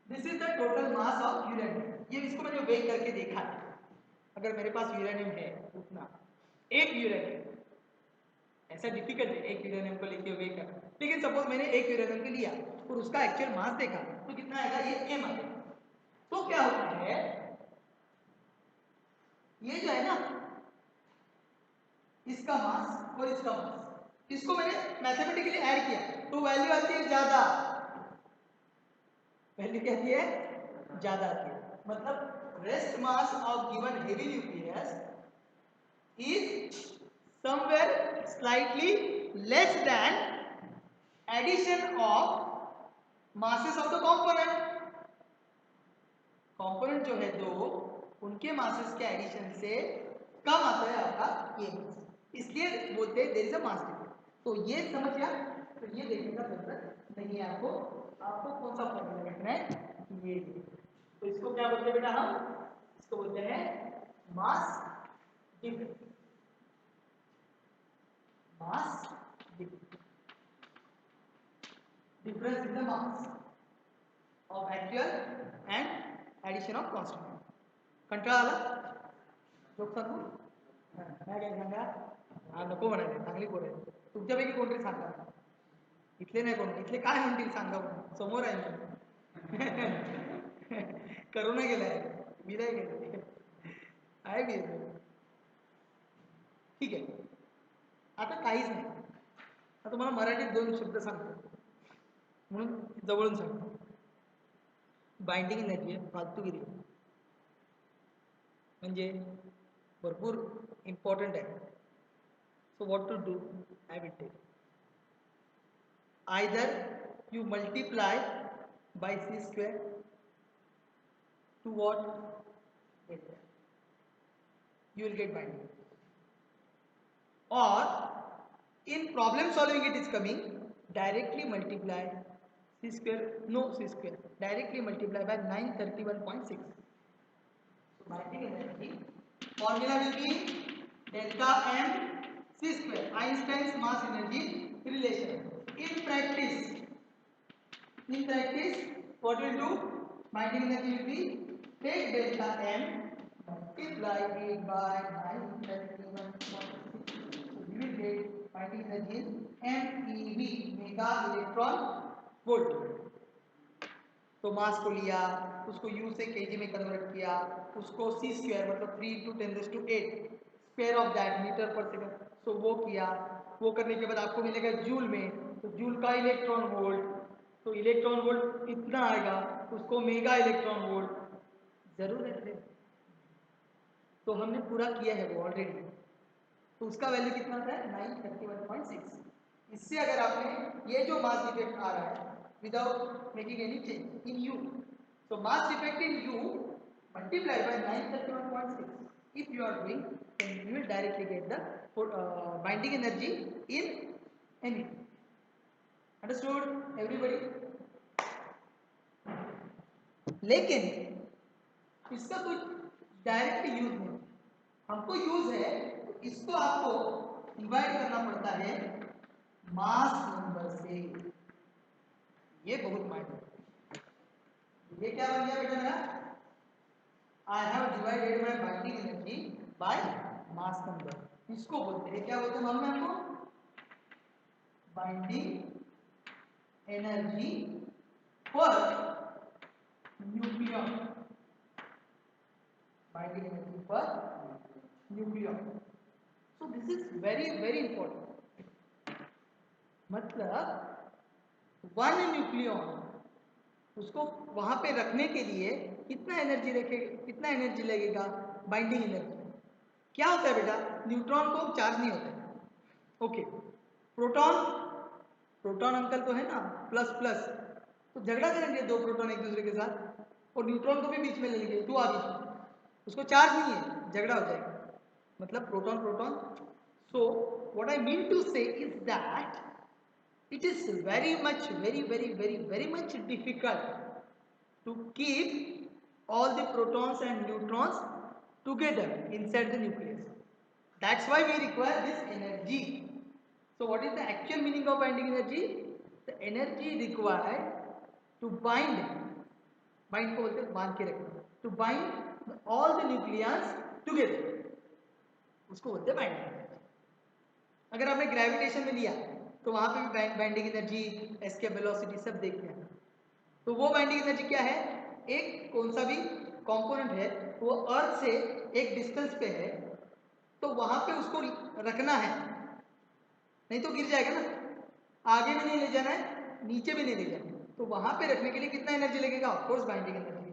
this is the total mass of uranium. ये इसको मैंने वेट करके देखा है, अगर मेरे पास यूरेनियम है उतना, एक यूरेनियम, ऐसा डिफिकल्ट है एक यूरेनियम को लेके वेट करना, लेकिन सपोज मैंने एक यूरेनियम को लिया और उसका एक्चुअल मास देखा तो कितना आएगा, ये एम आएगा। तो क्या होता है, ये जो है ना, इसका मास और इसका मास, इसको मैंने मैथमेटिकली ऐड किया तो वैल्यू आती है ज्यादा, वैल्यू क्या आती है, ज्यादा आती है। मतलब rest mass of given heavy nucleus is somewhere slightly less than addition of masses of the component। Component जो है दो, उनके मासेस के एडिशन से कम आता है आपका ये मास, इसलिए बोलते हैं there is a mass difference. तो ये समझ गया, तो ये देखने का जरूरत नहीं है आपको। आपको कौन सा फॉर्मूला लिखना है, ये। तो इसको क्या बोलते हैं बेटा, हम इसको बोलते हैं mass difference. Mass difference in the mass of actual and addition of constant। कंटाळा आला जोक सांगू, काय काय सांगा, हा नको म्हणाले, चांगली पोर आहे तुमच्यापैकी कोणतरी सांगा, इथले नाही कोण, इथले काय म्हणतील सांगा, समोर आहे करोना गेलाय, मी नाही गेले आहे मी, ठीक आहे। आता काहीच नाही, आता तुम्हाला मराठीत दोन शब्द सांगतो म्हणून जवळून सांगतो। बाइंडिंग एनर्जी आहे, फालतूगिरी म्हणजे भरपूर इम्पॉर्टंट आहे। So what to do, I will tell, either you multiply by c square to what, you will get binding, or in problem solving it is coming directly multiply c square, no c square, directly multiply by 931.6। so binding energy formula will be delta m c square, Einstein's mass energy relation। in practice what we'll do, binding energy will be take delta m multiply it by 931.6, so we will get binding energy is MeV, mega electron volt। तो मास को लिया, उसको you से KG में convert किया, उसको सी square मतलब 3 × 10⁸ square of that metre पर सेकंड, सो वो किया। वो करने के बाद आपको मिलेगा जूल में, तो जूल का इलेक्ट्रॉन वोल्ट, तो इलेक्ट्रॉन वोल्ट इतना आएगा, उसको मेगा इलेक्ट्रॉन वोल्ट जरूर है। तो हमने पूरा किया है वो ऑलरेडी, तो उसका वैल्यू कितना आता है 931.6। इससे अगर आपने ये जो मास डिफेक्ट आ रहा है without making any change in you, so mass defect in U multiplied by 931.6, if you are doing, then you will directly get the binding energy in Ne। understood everybody? लेकिन इसका कोई direct use नहीं, हमको use है तो इसको आपको divide करना पड़ता है मास नंबर से। ये बहुत मायने, ये क्या बन गया बेटा मेरा, I have divided my binding energy by mass number. इसको बोलते हैं, क्या बोलते हैं मालूम है आपको? Binding energy per nucleon, binding energy per nucleon. So this is very very important. मतलब वन न्यूक्लियन, उसको वहां पे रखने के लिए कितना एनर्जी रखेगा, कितना एनर्जी लगेगा? Binding energy. क्या होता है बेटा, न्यूट्रॉन को चार्ज नहीं होता है, ओके। प्रोटॉन, प्रोटॉन अंकल तो है ना, प्लस प्लस, तो झगड़ा करेंगे दो प्रोटॉन एक दूसरे के साथ, और न्यूट्रॉन को भी बीच में ले लेंगे, तू आ बीच में, उसको चार्ज नहीं है, झगड़ा हो जाएगा। मतलब proton proton. So what I mean to say is that it is very much difficult to keep all the protons and neutrons together inside the nucleus. That's why we require this energy. So what is the actual meaning of binding energy? The energy required to bind, bind को बोलते हैं बांध के रखना, to bind all the nucleons together, उसको बोलते हैं binding energy. अगर आपने ग्रेविटेशन में लिया तो वहां पे भी बाइंडिंग एनर्जी, एस्केप वेलोसिटी सब देखते हैं। तो वो बाइंडिंग एनर्जी क्या है? एक कौन सा भी कंपोनेंट है वो अर्थ से एक डिस्टेंस पे है, तो वहां पे उसको रखना है, नहीं तो गिर जाएगा ना, आगे भी नहीं ले जाना है, नीचे भी नहीं ले जाना है, तो वहां पे रखने के लिए कितना एनर्जी लगेगा? ऑफकोर्स बाइंडिंग एनर्जी,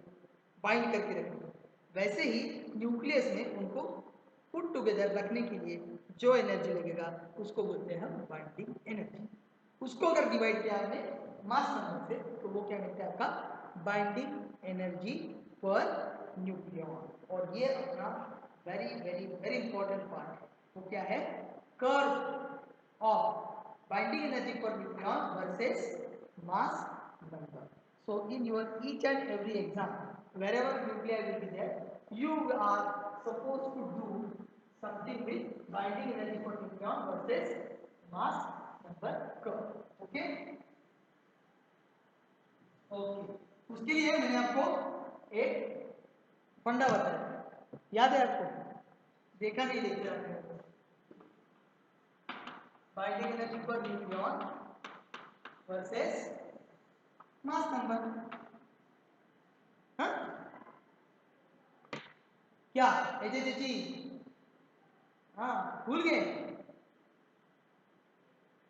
बाइंड करके रखना। वैसे ही न्यूक्लियस में उनको पुट टुगेदर रखने के लिए जो एनर्जी लगेगा उसको बोलते हैं हम बाइंडिंग एनर्जी। उसको अगर डिवाइड किया हमने मास नंबर से तो वो क्या मिलता है आपका? Binding energy per nucleon. और ये अपना वेरी इंपॉर्टेंट पार्ट है। वो क्या है? Curve of binding energy per nucleon versus mass number. So in your each and every exam, wherever nuclei will be there, you are supposed to do something with binding energy for nucleon versus mass number curve. Okay? Okay. उसके लिए मैंने आपको एक फंडा बताया, याद है आपको? देखा नहीं देखते आपने? Binding energy per nucleon versus mass number. हाँ क्या एजे जी? हाँ भूल गए?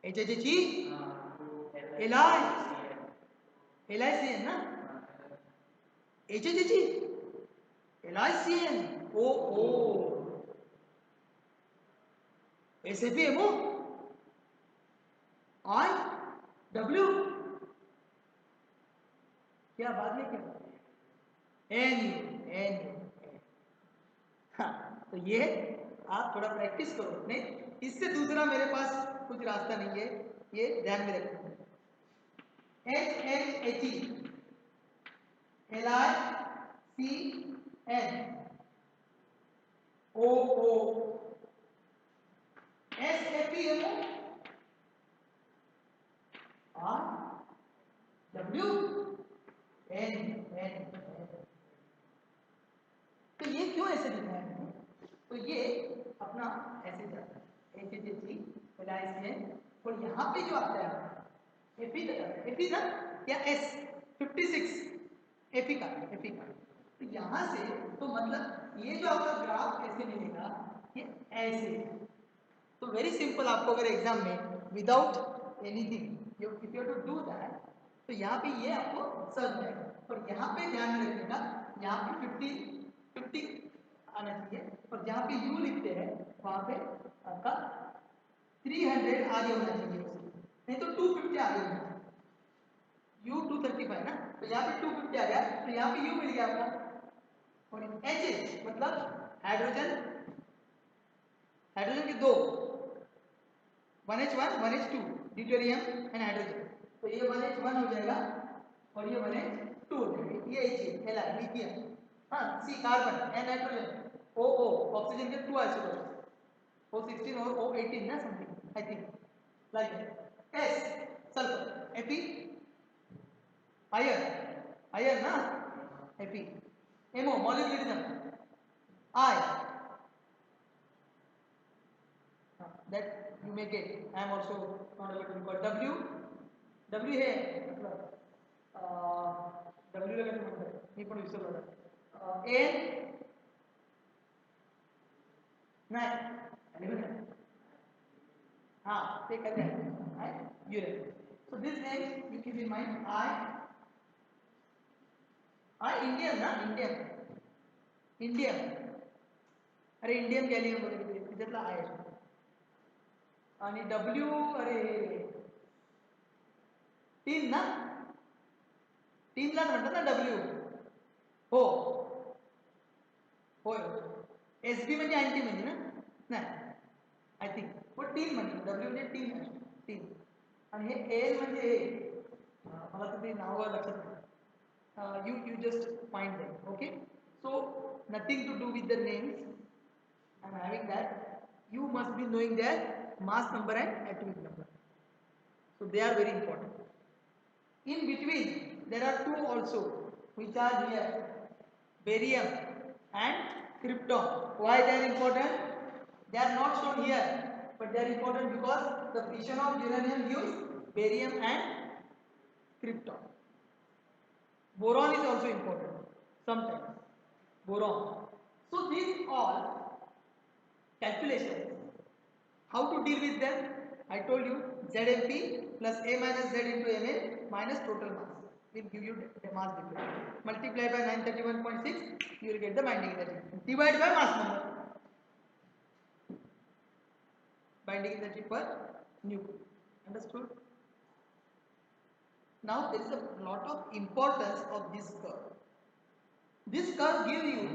एजे जी एलाई, LICN ना, एजे G LICN, O SFMO I W, क्या बाद में क्या एन। हाँ, तो ये आप थोड़ा प्रैक्टिस करो, नहीं इससे दूसरा मेरे पास कुछ रास्ता नहीं है, ये ध्यान में रखना। HHE LICN OO SFMO RWN। तो ये क्यों ऐसे दिखाया है? तो ये अपना ऐसे जाता है HHG LICN, और यहाँ पे जो आता है एफी ना या S56 एफी का, तो यहाँ से तो मतलब ये जो आपका ग्राफ ऐसे मिलेगा, ये ऐसे। तो वेरी सिंपल, आपको अगर एग्जाम में without anything if you to do that, तो यहाँ पे ये आपको सर्च जाएगा, और यहाँ पे ध्यान में रखिएगा, यहाँ पे 50 आना चाहिए, और जहाँ पे यू लिखते हैं वहाँ पे आपका 300 आगे होना चाहिए, नहीं तो 250 आगे होना चाहिए। U 235 ना, तो यहाँ पे 250 आ गया, तो यहाँ पे U मिल गया आपका। और H मतलब हाइड्रोजन, हाइड्रोजन के दो, 1H1 1H2 deuterium and hydrogen, तो ये 1H1 हो जाएगा और ये 1H2 हो जाएगा, ये H Li लिथियम, हाँ C carbon and nitrogen, OO oxygen के 2 आइसोटोप्स, O16 और O18 ना something I think like S sulphur, Fe iron ना, Fe MO मॉलिक्यूलरिज्म, I make it. I am also not able to recall. W, W है मतलब W लगा तो मतलब नहीं पण विसरलो आता. N नहीं हाँ ते करते हैं urine. So this name you keep in mind. I Indian ना Indian अरे इंडियन गॅलियम वगैरे त्याच्यातला आहे आणि डब्ल्यू अरे तीन ना तीनलाच म्हणतात ना डब्ल्यू हो होय एस बी म्हणजे अँटी म्हणजे ना नाही आय थिंक पण तीन म्हणजे डब्ल्यू म्हणजे तीन आणि हे एल म्हणजे हे मला तर ते नावं लक्षात नाही you just find them okay so nothing to do with the names I am having that. You must be knowing their mass number and atomic number. So they are very important. In between, there are two also, which are here: barium and krypton. Why they are important? They are not shown here, but they are important because the fission of uranium gives barium and krypton. Boron is also important sometimes. Boron. So these all calculations. How to deal with them? I told you ZMP plus A minus Z into Mn minus total mass will give you the mass difference. Multiply by 931.6, you will get the binding energy. Divide by mass number. Binding energy per nucleus. Understood? Now there is a lot of importance of this curve. This curve gives you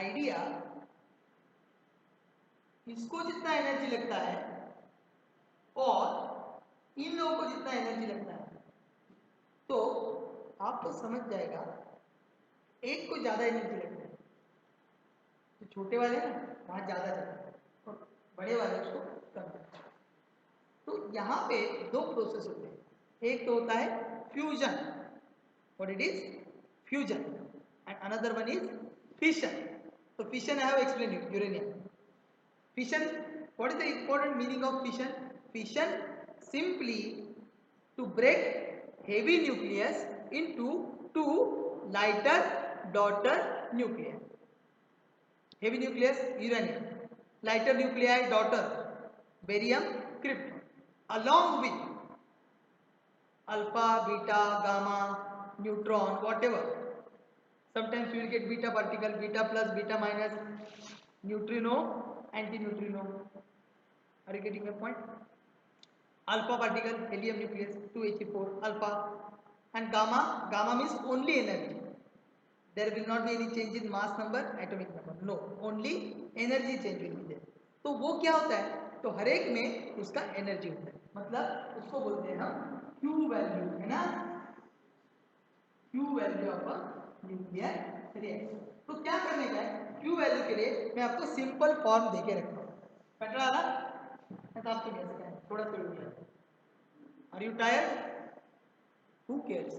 idea इसको जितना energy लगता है और इन लोगों को जितना energy लगता है तो आपको समझ जाएगा एक को ज्यादा एनर्जी लगता है तो छोटे वाले ना वहां ज्यादा जाता है और बड़े वाले उसको कम जाता है तो यहाँ पे दो प्रोसेस होते हैं एक तो होता है fusion what it is fusion and another one is fission तो fission I have explain uranium Fission, what is the important meaning of fission? Fission simply to break heavy nucleus into two lighter daughter nuclei. Heavy nucleus uranium, lighter nuclei daughter barium, krypton, along with alpha, beta, gamma, neutron, whatever. Sometimes you will get beta particle, beta plus, beta minus, neutrino, antineutrino. Are you getting my point? Alpha particle, helium nucleus, 2He4, alpha, and gamma. Gamma means only energy. There will not be any change in mass number, atomic number. No, only energy change will be there. तो वो क्या होता है? तो हर एक में उसका energy होता है. मतलब उसको बोलते हैं हम Q वैल्यू है ना? Q value of a nuclear reaction. तो क्या करने का है? Q वैल्यू के लिए मैं आपको सिंपल फॉर्म देके रखता हूँ. पता है? मैं तो आपको कह सकता हूँ थोड़ा सा रुक जाए. Are you tired? Who cares?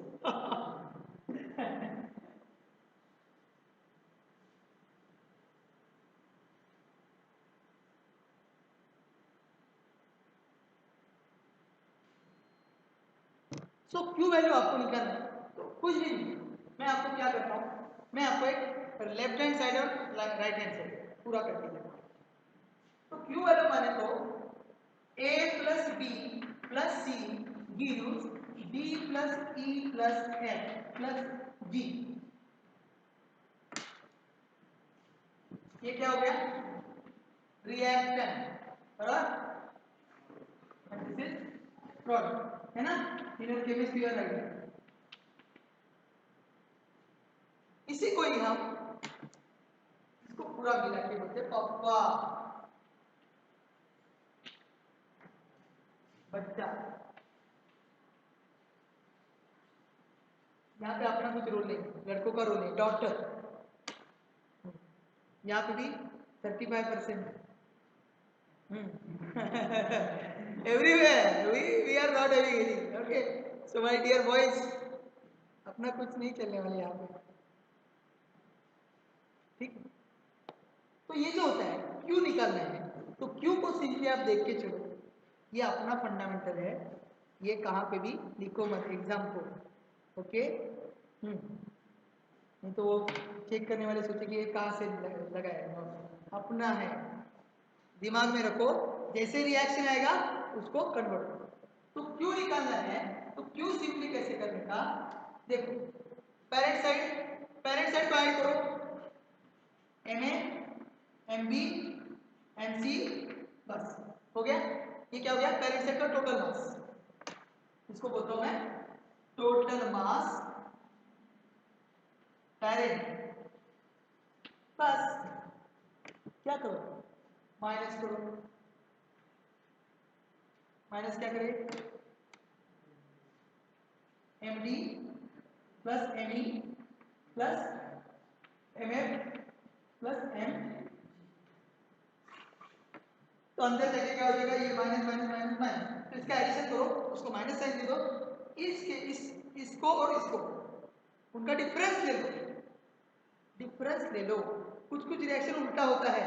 So Q value आपको निकालना है. तो कुछ भी नहीं. मैं आपको क्या करता हूँ? मैं आपको एक लेफ्ट हैंड साइड और राइट हैंड साइड पूरा करके देता हूँ. तो Q वैल्यू माने तो A plus B plus C gives D plus E plus F plus G. ये क्या हो गया? रिएक्टेंट. बराबर? And this is product. है ना? In your chemistry you are writing. इसी को ही हम इसको पूरा मिला के बोलते हैं पप्पा बच्चा. यहाँ पे अपना कुछ रोल नहीं, लड़कों का रोल है डॉक्टर. यहाँ पे भी 35%. Everywhere we are not having any. Okay, so my dear boys, अपना कुछ नहीं चलने वाले यहाँ पे. ठीक. तो ये जो होता है Q निकालना है तो Q को सिंपली आप देख के चलो. ये अपना फंडामेंटल है, ये कहाँ पे भी लिखो मत एग्जाम को, ओके। नहीं तो वो चेक करने वाले सोचे कि ये कहाँ से लगा है, अपना है, दिमाग में रखो। जैसे रिएक्शन आएगा उसको कन्वर्ट करो। तो क्यू निकालना है, तो क्यू सिंपली कैसे करने का, देखो पेरेंट साइड को ऐड करो, M A M B M C, बस हो गया। ये क्या हो गया, पेरेंट साइड का टोटल मास, इसको बोलता हूं मैं टोटल मास पेरेंट। बस क्या करो, माइनस करो, माइनस क्या करें, M D plus M E plus M F plus M. तो अंदर जाके क्या हो जाएगा, ये माइनस माइनस माइनस माइनस, तो इसका एडिशन करो, उसको माइनस साइन दे दो, इसके इसको और इसको उनका डिफरेंस ले लो, डिफरेंस ले लो। कुछ कुछ रिएक्शन उल्टा होता है,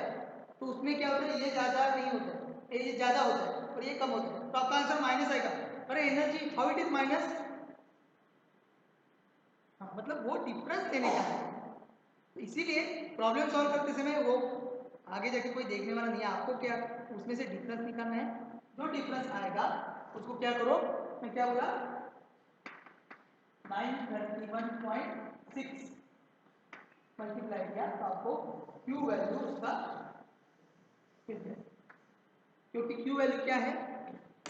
तो उसमें क्या होता है, ये ज्यादा नहीं होता है, ये ज्यादा होता है और ये कम होता है, तो आपका आंसर माइनस आएगा। अरे energy how it is minus, हाँ मतलब वो डिफरेंस लेने का है। तो इसीलिए प्रॉब्लम सॉल्व करते समय वो आगे जाके कोई देखने वाला नहीं है, आपको क्या उसमें से डिफरेंस निकालना है। जो डिफरेंस आएगा उसको क्या करो, मैं क्या बोला 931.6 मल्टीप्लाई किया तो आपको क्यू वैल्यू उसका मिल जाए। क्योंकि क्यू वैल्यू क्या है,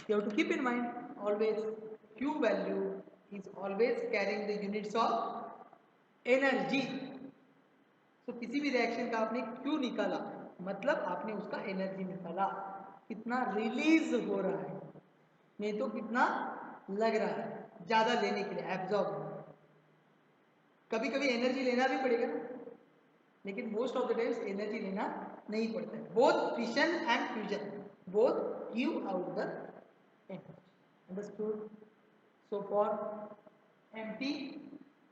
you have to keep in mind always, Q value is always carrying the units of energy. तो किसी भी रिएक्शन का आपने क्यू निकाला मतलब आपने उसका एनर्जी निकाला, कितना रिलीज हो रहा है, नहीं तो कितना लग रहा है ज्यादा लेने के लिए, एब्जॉर्ब। कभी कभी एनर्जी लेना भी पड़ेगा ना, लेकिन most of the times energy लेना नहीं पड़ता है। Both fission and fusion both give out the energy, understood. So for MT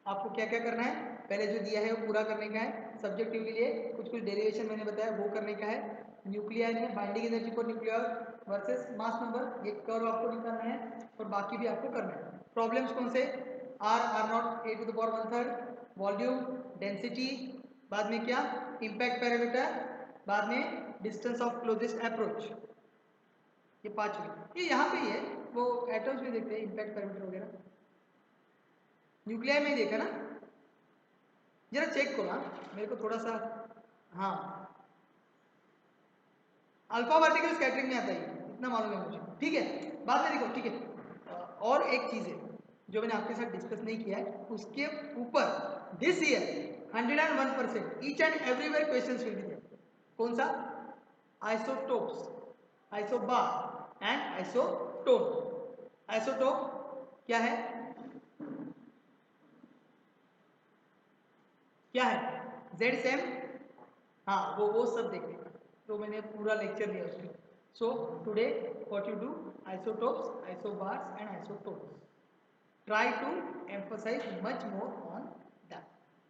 आपको क्या क्या करना है, पहले जो दिया है वो पूरा करने का है। सब्जेक्टिव के लिए कुछ कुछ डेरिवेशन मैंने बताया वो करने का है। न्यूक्लियर में binding energy for nuclear versus mass number, ये कर्व आपको निकालना है और बाकी भी आपको करना है। प्रॉब्लम्स कौन से, R r not a to the power 1/3, volume, density, बाद में क्या इम्पैक्ट पैरामीटर, बाद में डिस्टेंस ऑफ क्लोजेस्ट अप्रोच, ये पांच हुए। ये यहाँ पे ही है, वो एटम्स में देखते हैं इम्पैक्ट पैरामीटर वगैरह, न्यूक्लियर में ही देखा ना, जरा चेक करो। हाँ मेरे को थोड़ा सा, हाँ अल्फा पार्टिकल स्कैटरिंग में आता है इतना मालूम है मुझे, ठीक है बाद में देखो, ठीक है। और एक चीज है जो मैंने आपके साथ डिस्कस नहीं किया है, उसके ऊपर this year 101% each and everywhere questions will be there. कौन सा, isotopes, isobar and isotone. Isotope क्या है, क्या है, जेड सेम, हाँ वो सब देखें, तो मैंने पूरा लेक्चर दिया उसमें। So today what you do, isotopes, isobars and isotones, try to emphasise much more on that,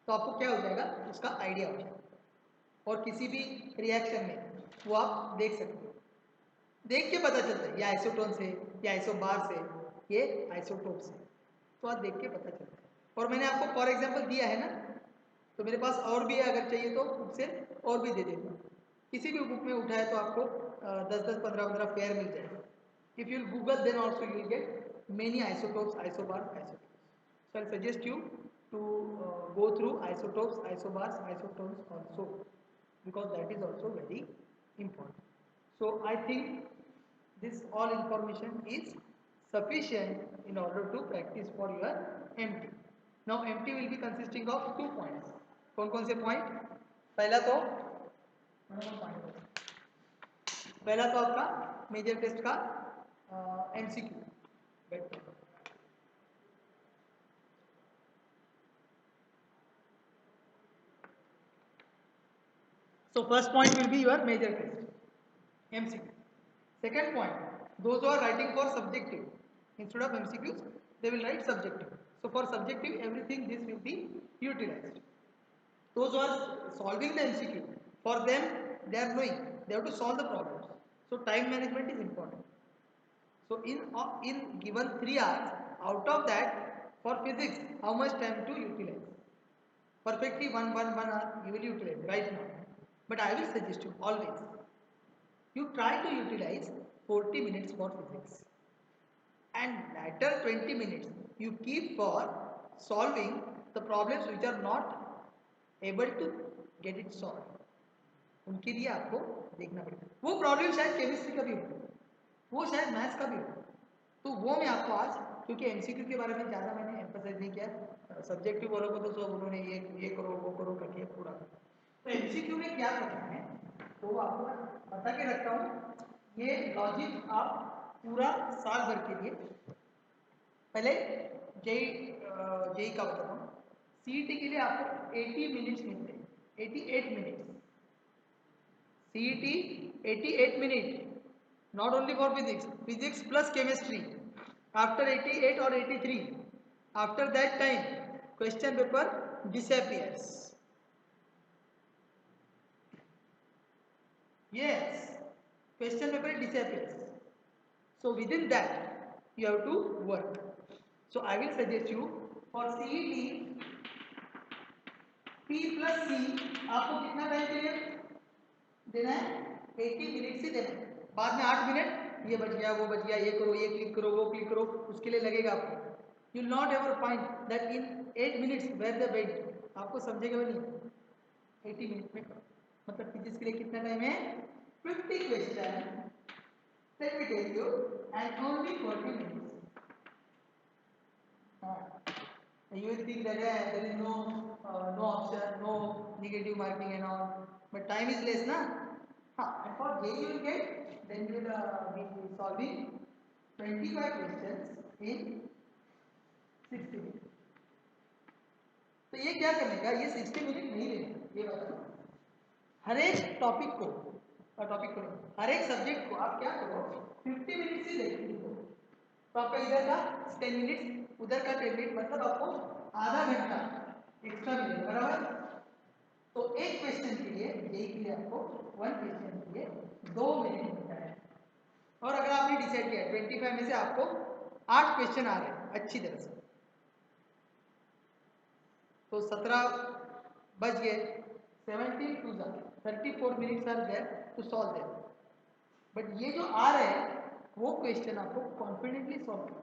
तो आपको क्या हो जाएगा उसका आइडिया हो जाएगा। और किसी भी रिएक्शन में वो आप देख सकते हो, देख के पता चलता है ये आइसोटोन से, ये आइसोबार से, ये आइसोटोप से, तो आप देख के पता चलता है। और मैंने आपको फॉर एग्जाम्पल दिया है ना, तो मेरे पास और भी है, अगर चाहिए तो बुक से और भी दे देता हूँ। किसी भी बुक में उठाए तो आपको 10-10, 15-15 पेयर मिल जाएगा। If you Google then also you will get many isotopes, isobars, isotopes. So I suggest you to go through isotopes, isobars, isotones also, because that is also very important. So I think this all information is sufficient in order to practice for your MT. Now MT will be consisting of 2 points. कौन कौन से point? पहला तो पहला तो आपका major test का MCQ। So first point will be your major test, MCQ. Second point, those who are writing for subjective, instead of MCQs, they will write subjective. So for subjective, everything this will be utilized. Those who are solving the MCQ, for them, they are knowing, they have to solve the problems. So time management is important. So in given 3 hours, out of that for physics, how much time to utilize? Perfectly one hour you will utilize right now. But I will suggest you always, you try to utilize 40 minutes for physics and later 20 minutes you keep for solving the problems which are not able to get it solved. उनके लिए आपको देखना पड़ेगा. वो problem शायद chemistry का भी हो, वो शायद मैथ्स का भी हो. तो वो मैं आपको आज, क्योंकि एमसीक्यू के बारे में ज़्यादा मैंने एम्फसाइज नहीं किया, सब्जेक्टिव वालों को तो सब उन्होंने ये करो वो करो करके पूरा. तो एमसीक्यू में क्या करना है तो आपको बता के रखता हूँ. ये लॉजिक आप पूरा साल भर के लिए, पहले जेई का बताता हूँ. सीईटी के लिए आपको 80 मिनट्स मिलते हैं, 88 minutes. CET 88 minutes, not only for physics plus chemistry. After 88 or 83, after that time, question paper disappears. Yes, question paper disappears. So within that, you have to work. So I will suggest you for CET P plus C आपको कितना time चाहिए देना है? 80 minute से देना है. बाद में 8 मिनट ये बच गया वो बच गया, ये करो ये क्लिक करो वो क्लिक करो, उसके लिए लगेगा आपको. You will not ever find that in 8 minutes where the bench. आपको समझेगा भी नहीं. 80 मिनट में मतलब फिजिक्स के लिए कितना टाइम है? 50 question. Let me tell you and only 40 minutes. You will think that there is no option, no negative marking and all, but time is less, na? And for JEE you will get, then you will be solving 25 questions in 60 minutes. तो ये क्या करने का, ये 60 minute नहीं लेना, ये बताओ. हर एक टॉपिक को हर एक सब्जेक्ट को आप क्या करो 50 मिनट से देखो. तो आपका इधर का 10 मिनट, उधर का 10 मिनट, मतलब आपको आधा घंटा एक्स्ट्रा मिलेगा. बराबर. तो एक क्वेश्चन के लिए जेई के लिए आपको 1 क्वेश्चन के लिए 2 मिनट मिलता है. और अगर आपने डिसाइड किया 25 में से आपको 8 क्वेश्चन आ रहे हैं अच्छी तरह से, तो 17 बच गए. 17 to 34 minutes are there to solve there. But ये जो आ रहे हैं वो क्वेश्चन आपको कॉन्फिडेंटली सॉल्व करना.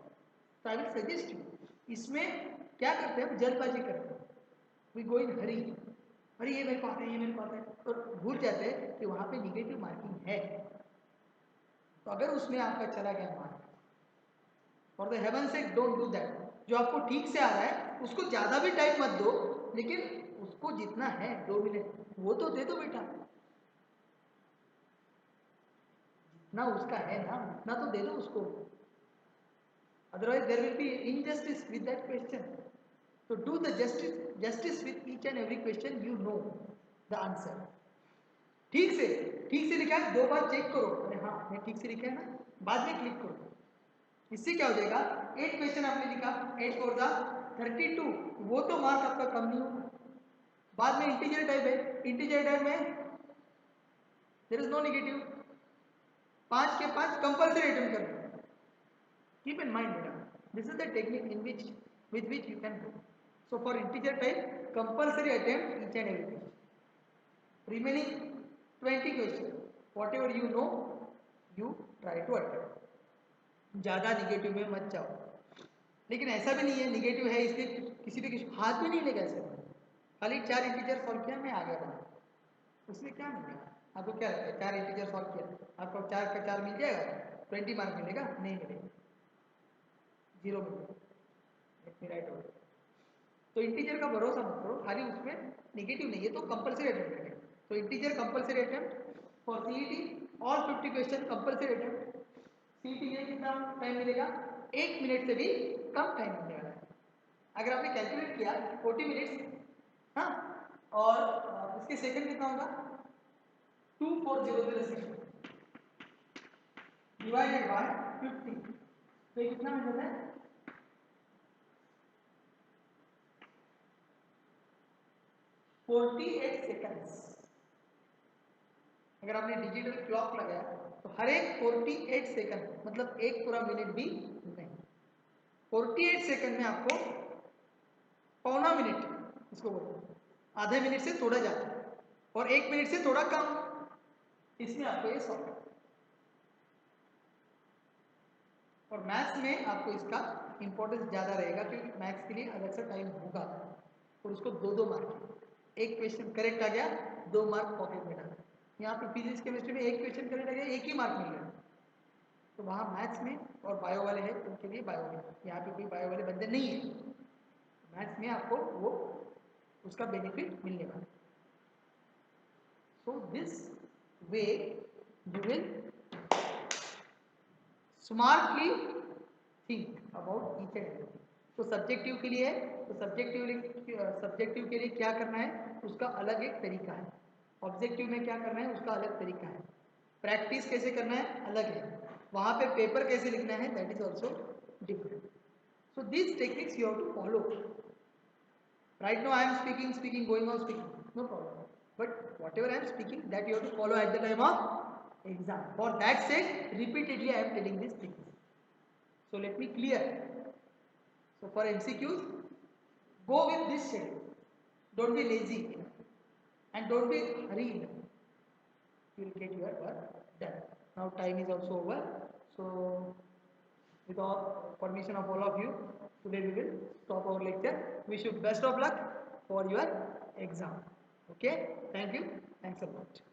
तो आई विल सजेस्ट यू, इसमें क्या करते हैं, जल्दबाजी करते हैं. वी गो इन हरी, अरे ये मेरे को आता है, ये मेरे को आता है, और भूल जाते हैं कि वहाँ पे निगेटिव मार्किंग है. तो अगर उसमें आपका चला गया mark, for the haven sec don't do that. जो आपको ठीक से आ रहा है उसको ज़्यादा भी टाइम मत दो, लेकिन उसको जितना है 2 मिनट वो तो दे दो बेटा. ना उसका है ना उतना तो दे दो उसको, otherwise there will be injustice with that question. So do the justice with each and every question. You know the answer. ठीक से लिखा है 2 बार चेक करो, अरे हाँ मैं ठीक से लिखा है ना, बाद में क्लिक करो. इससे क्या हो जाएगा, 8 क्वेश्चन आपने लिखा, 8 4 जा 32, वो तो मार्क आपका कम नहीं होगा. बाद में इंटीजर टाइप है, इंटीजर टाइप में देयर इज नो नेगेटिव. 5 के 5 कंपल्सरी अटेम्प्ट करना. कीप इन माइंड बेटा, this is the technique in with which you can do. So for integer type, compulsory attempt each and every question. Remaining 20 questions, whatever you know, you try to attempt. ज़्यादा negative में मत जाओ. लेकिन ऐसा भी नहीं है निगेटिव है इसलिए किसी भी हाथ भी नहीं लेगा ऐसे. खाली 4 इंटीजर सॉल्व किया, मैं आ गया बाहर, उसमें क्या मिलेगा आपको? क्या लगता है 4 इंटीजर सॉल्व किया आपको 4 का 4 मिल जाएगा? 20 मार्क मिलेगा? नहीं मिलेगा, 0 मिलेगा. राइट हो. तो इंटीजर का भरोसा मत करो, खाली उसमें नेगेटिव नहीं है तो कंपल्सरी अटेम्प्ट करें. तो integer compulsory attempt for CET, all 50 question compulsory attempt. CET में कितना टाइम मिलेगा? 1 मिनट से भी कम टाइम मिलेगा. अगर आपने कैलकुलेट किया 40 मिनट्स, हाँ, और इसके सेकंड कितना होगा? 2400 सेकंड डिवाइडेड बाय 50, तो ये कितना हो जाता है? 48 सेकंड्स. अगर आपने डिजिटल क्लॉक लगाया तो हर एक 48 सेकंड मतलब एक पूरा मिनट भी नहीं, 48 सेकंड में आपको पौना मिनट इसको बोलते हैं, आधे मिनट से थोड़ा ज़्यादा और 1 मिनट से थोड़ा कम, इसमें आपको ये सॉल्व करना। और मैथ्स में आपको इसका इंपॉर्टेंस ज़्यादा रहेगा क्योंकि मैथ्स के लिए अलग से टाइम होगा और उसको 2-2 मार्क, एक क्वेश्चन करेक्ट आ गया 2 मार्क पॉकेट में डाला। यहाँ पे फिजिक्स केमिस्ट्री में एक क्वेश्चन करेक्ट आ गया 1 ही मार्क मिल रहा है। तो वहाँ मैथ्स में और बायो वाले हैं उनके लिए बायो में, यहाँ पे कोई बायो वाले बंदे नहीं है, मैथ्स में आपको वो उसका बेनिफिट मिलने वाला है। So this way you will smartly think about each and everything. तो सब्जेक्टिव के लिए है, तो सब्जेक्टिव के लिए क्या करना है उसका अलग एक तरीका है, ऑब्जेक्टिव में क्या करना है उसका अलग तरीका है, प्रैक्टिस कैसे करना है अलग है, वहाँ पे पेपर कैसे लिखना है that is also different. So this techniques you have to follow. Right now I am speaking going on speaking no problem, but what ever I am speaking that you have to follow at the time of exam. For that sake, repeatedly I am telling these things. So let me clear. So for MCQs, go with this schedule. Don't be lazy and don't be hurry. You will get your work done. Now time is also over. So with all permission of all of you, today we will stop our lecture. Wish you best of luck for your exam. Okay? Thank you. Thanks a lot.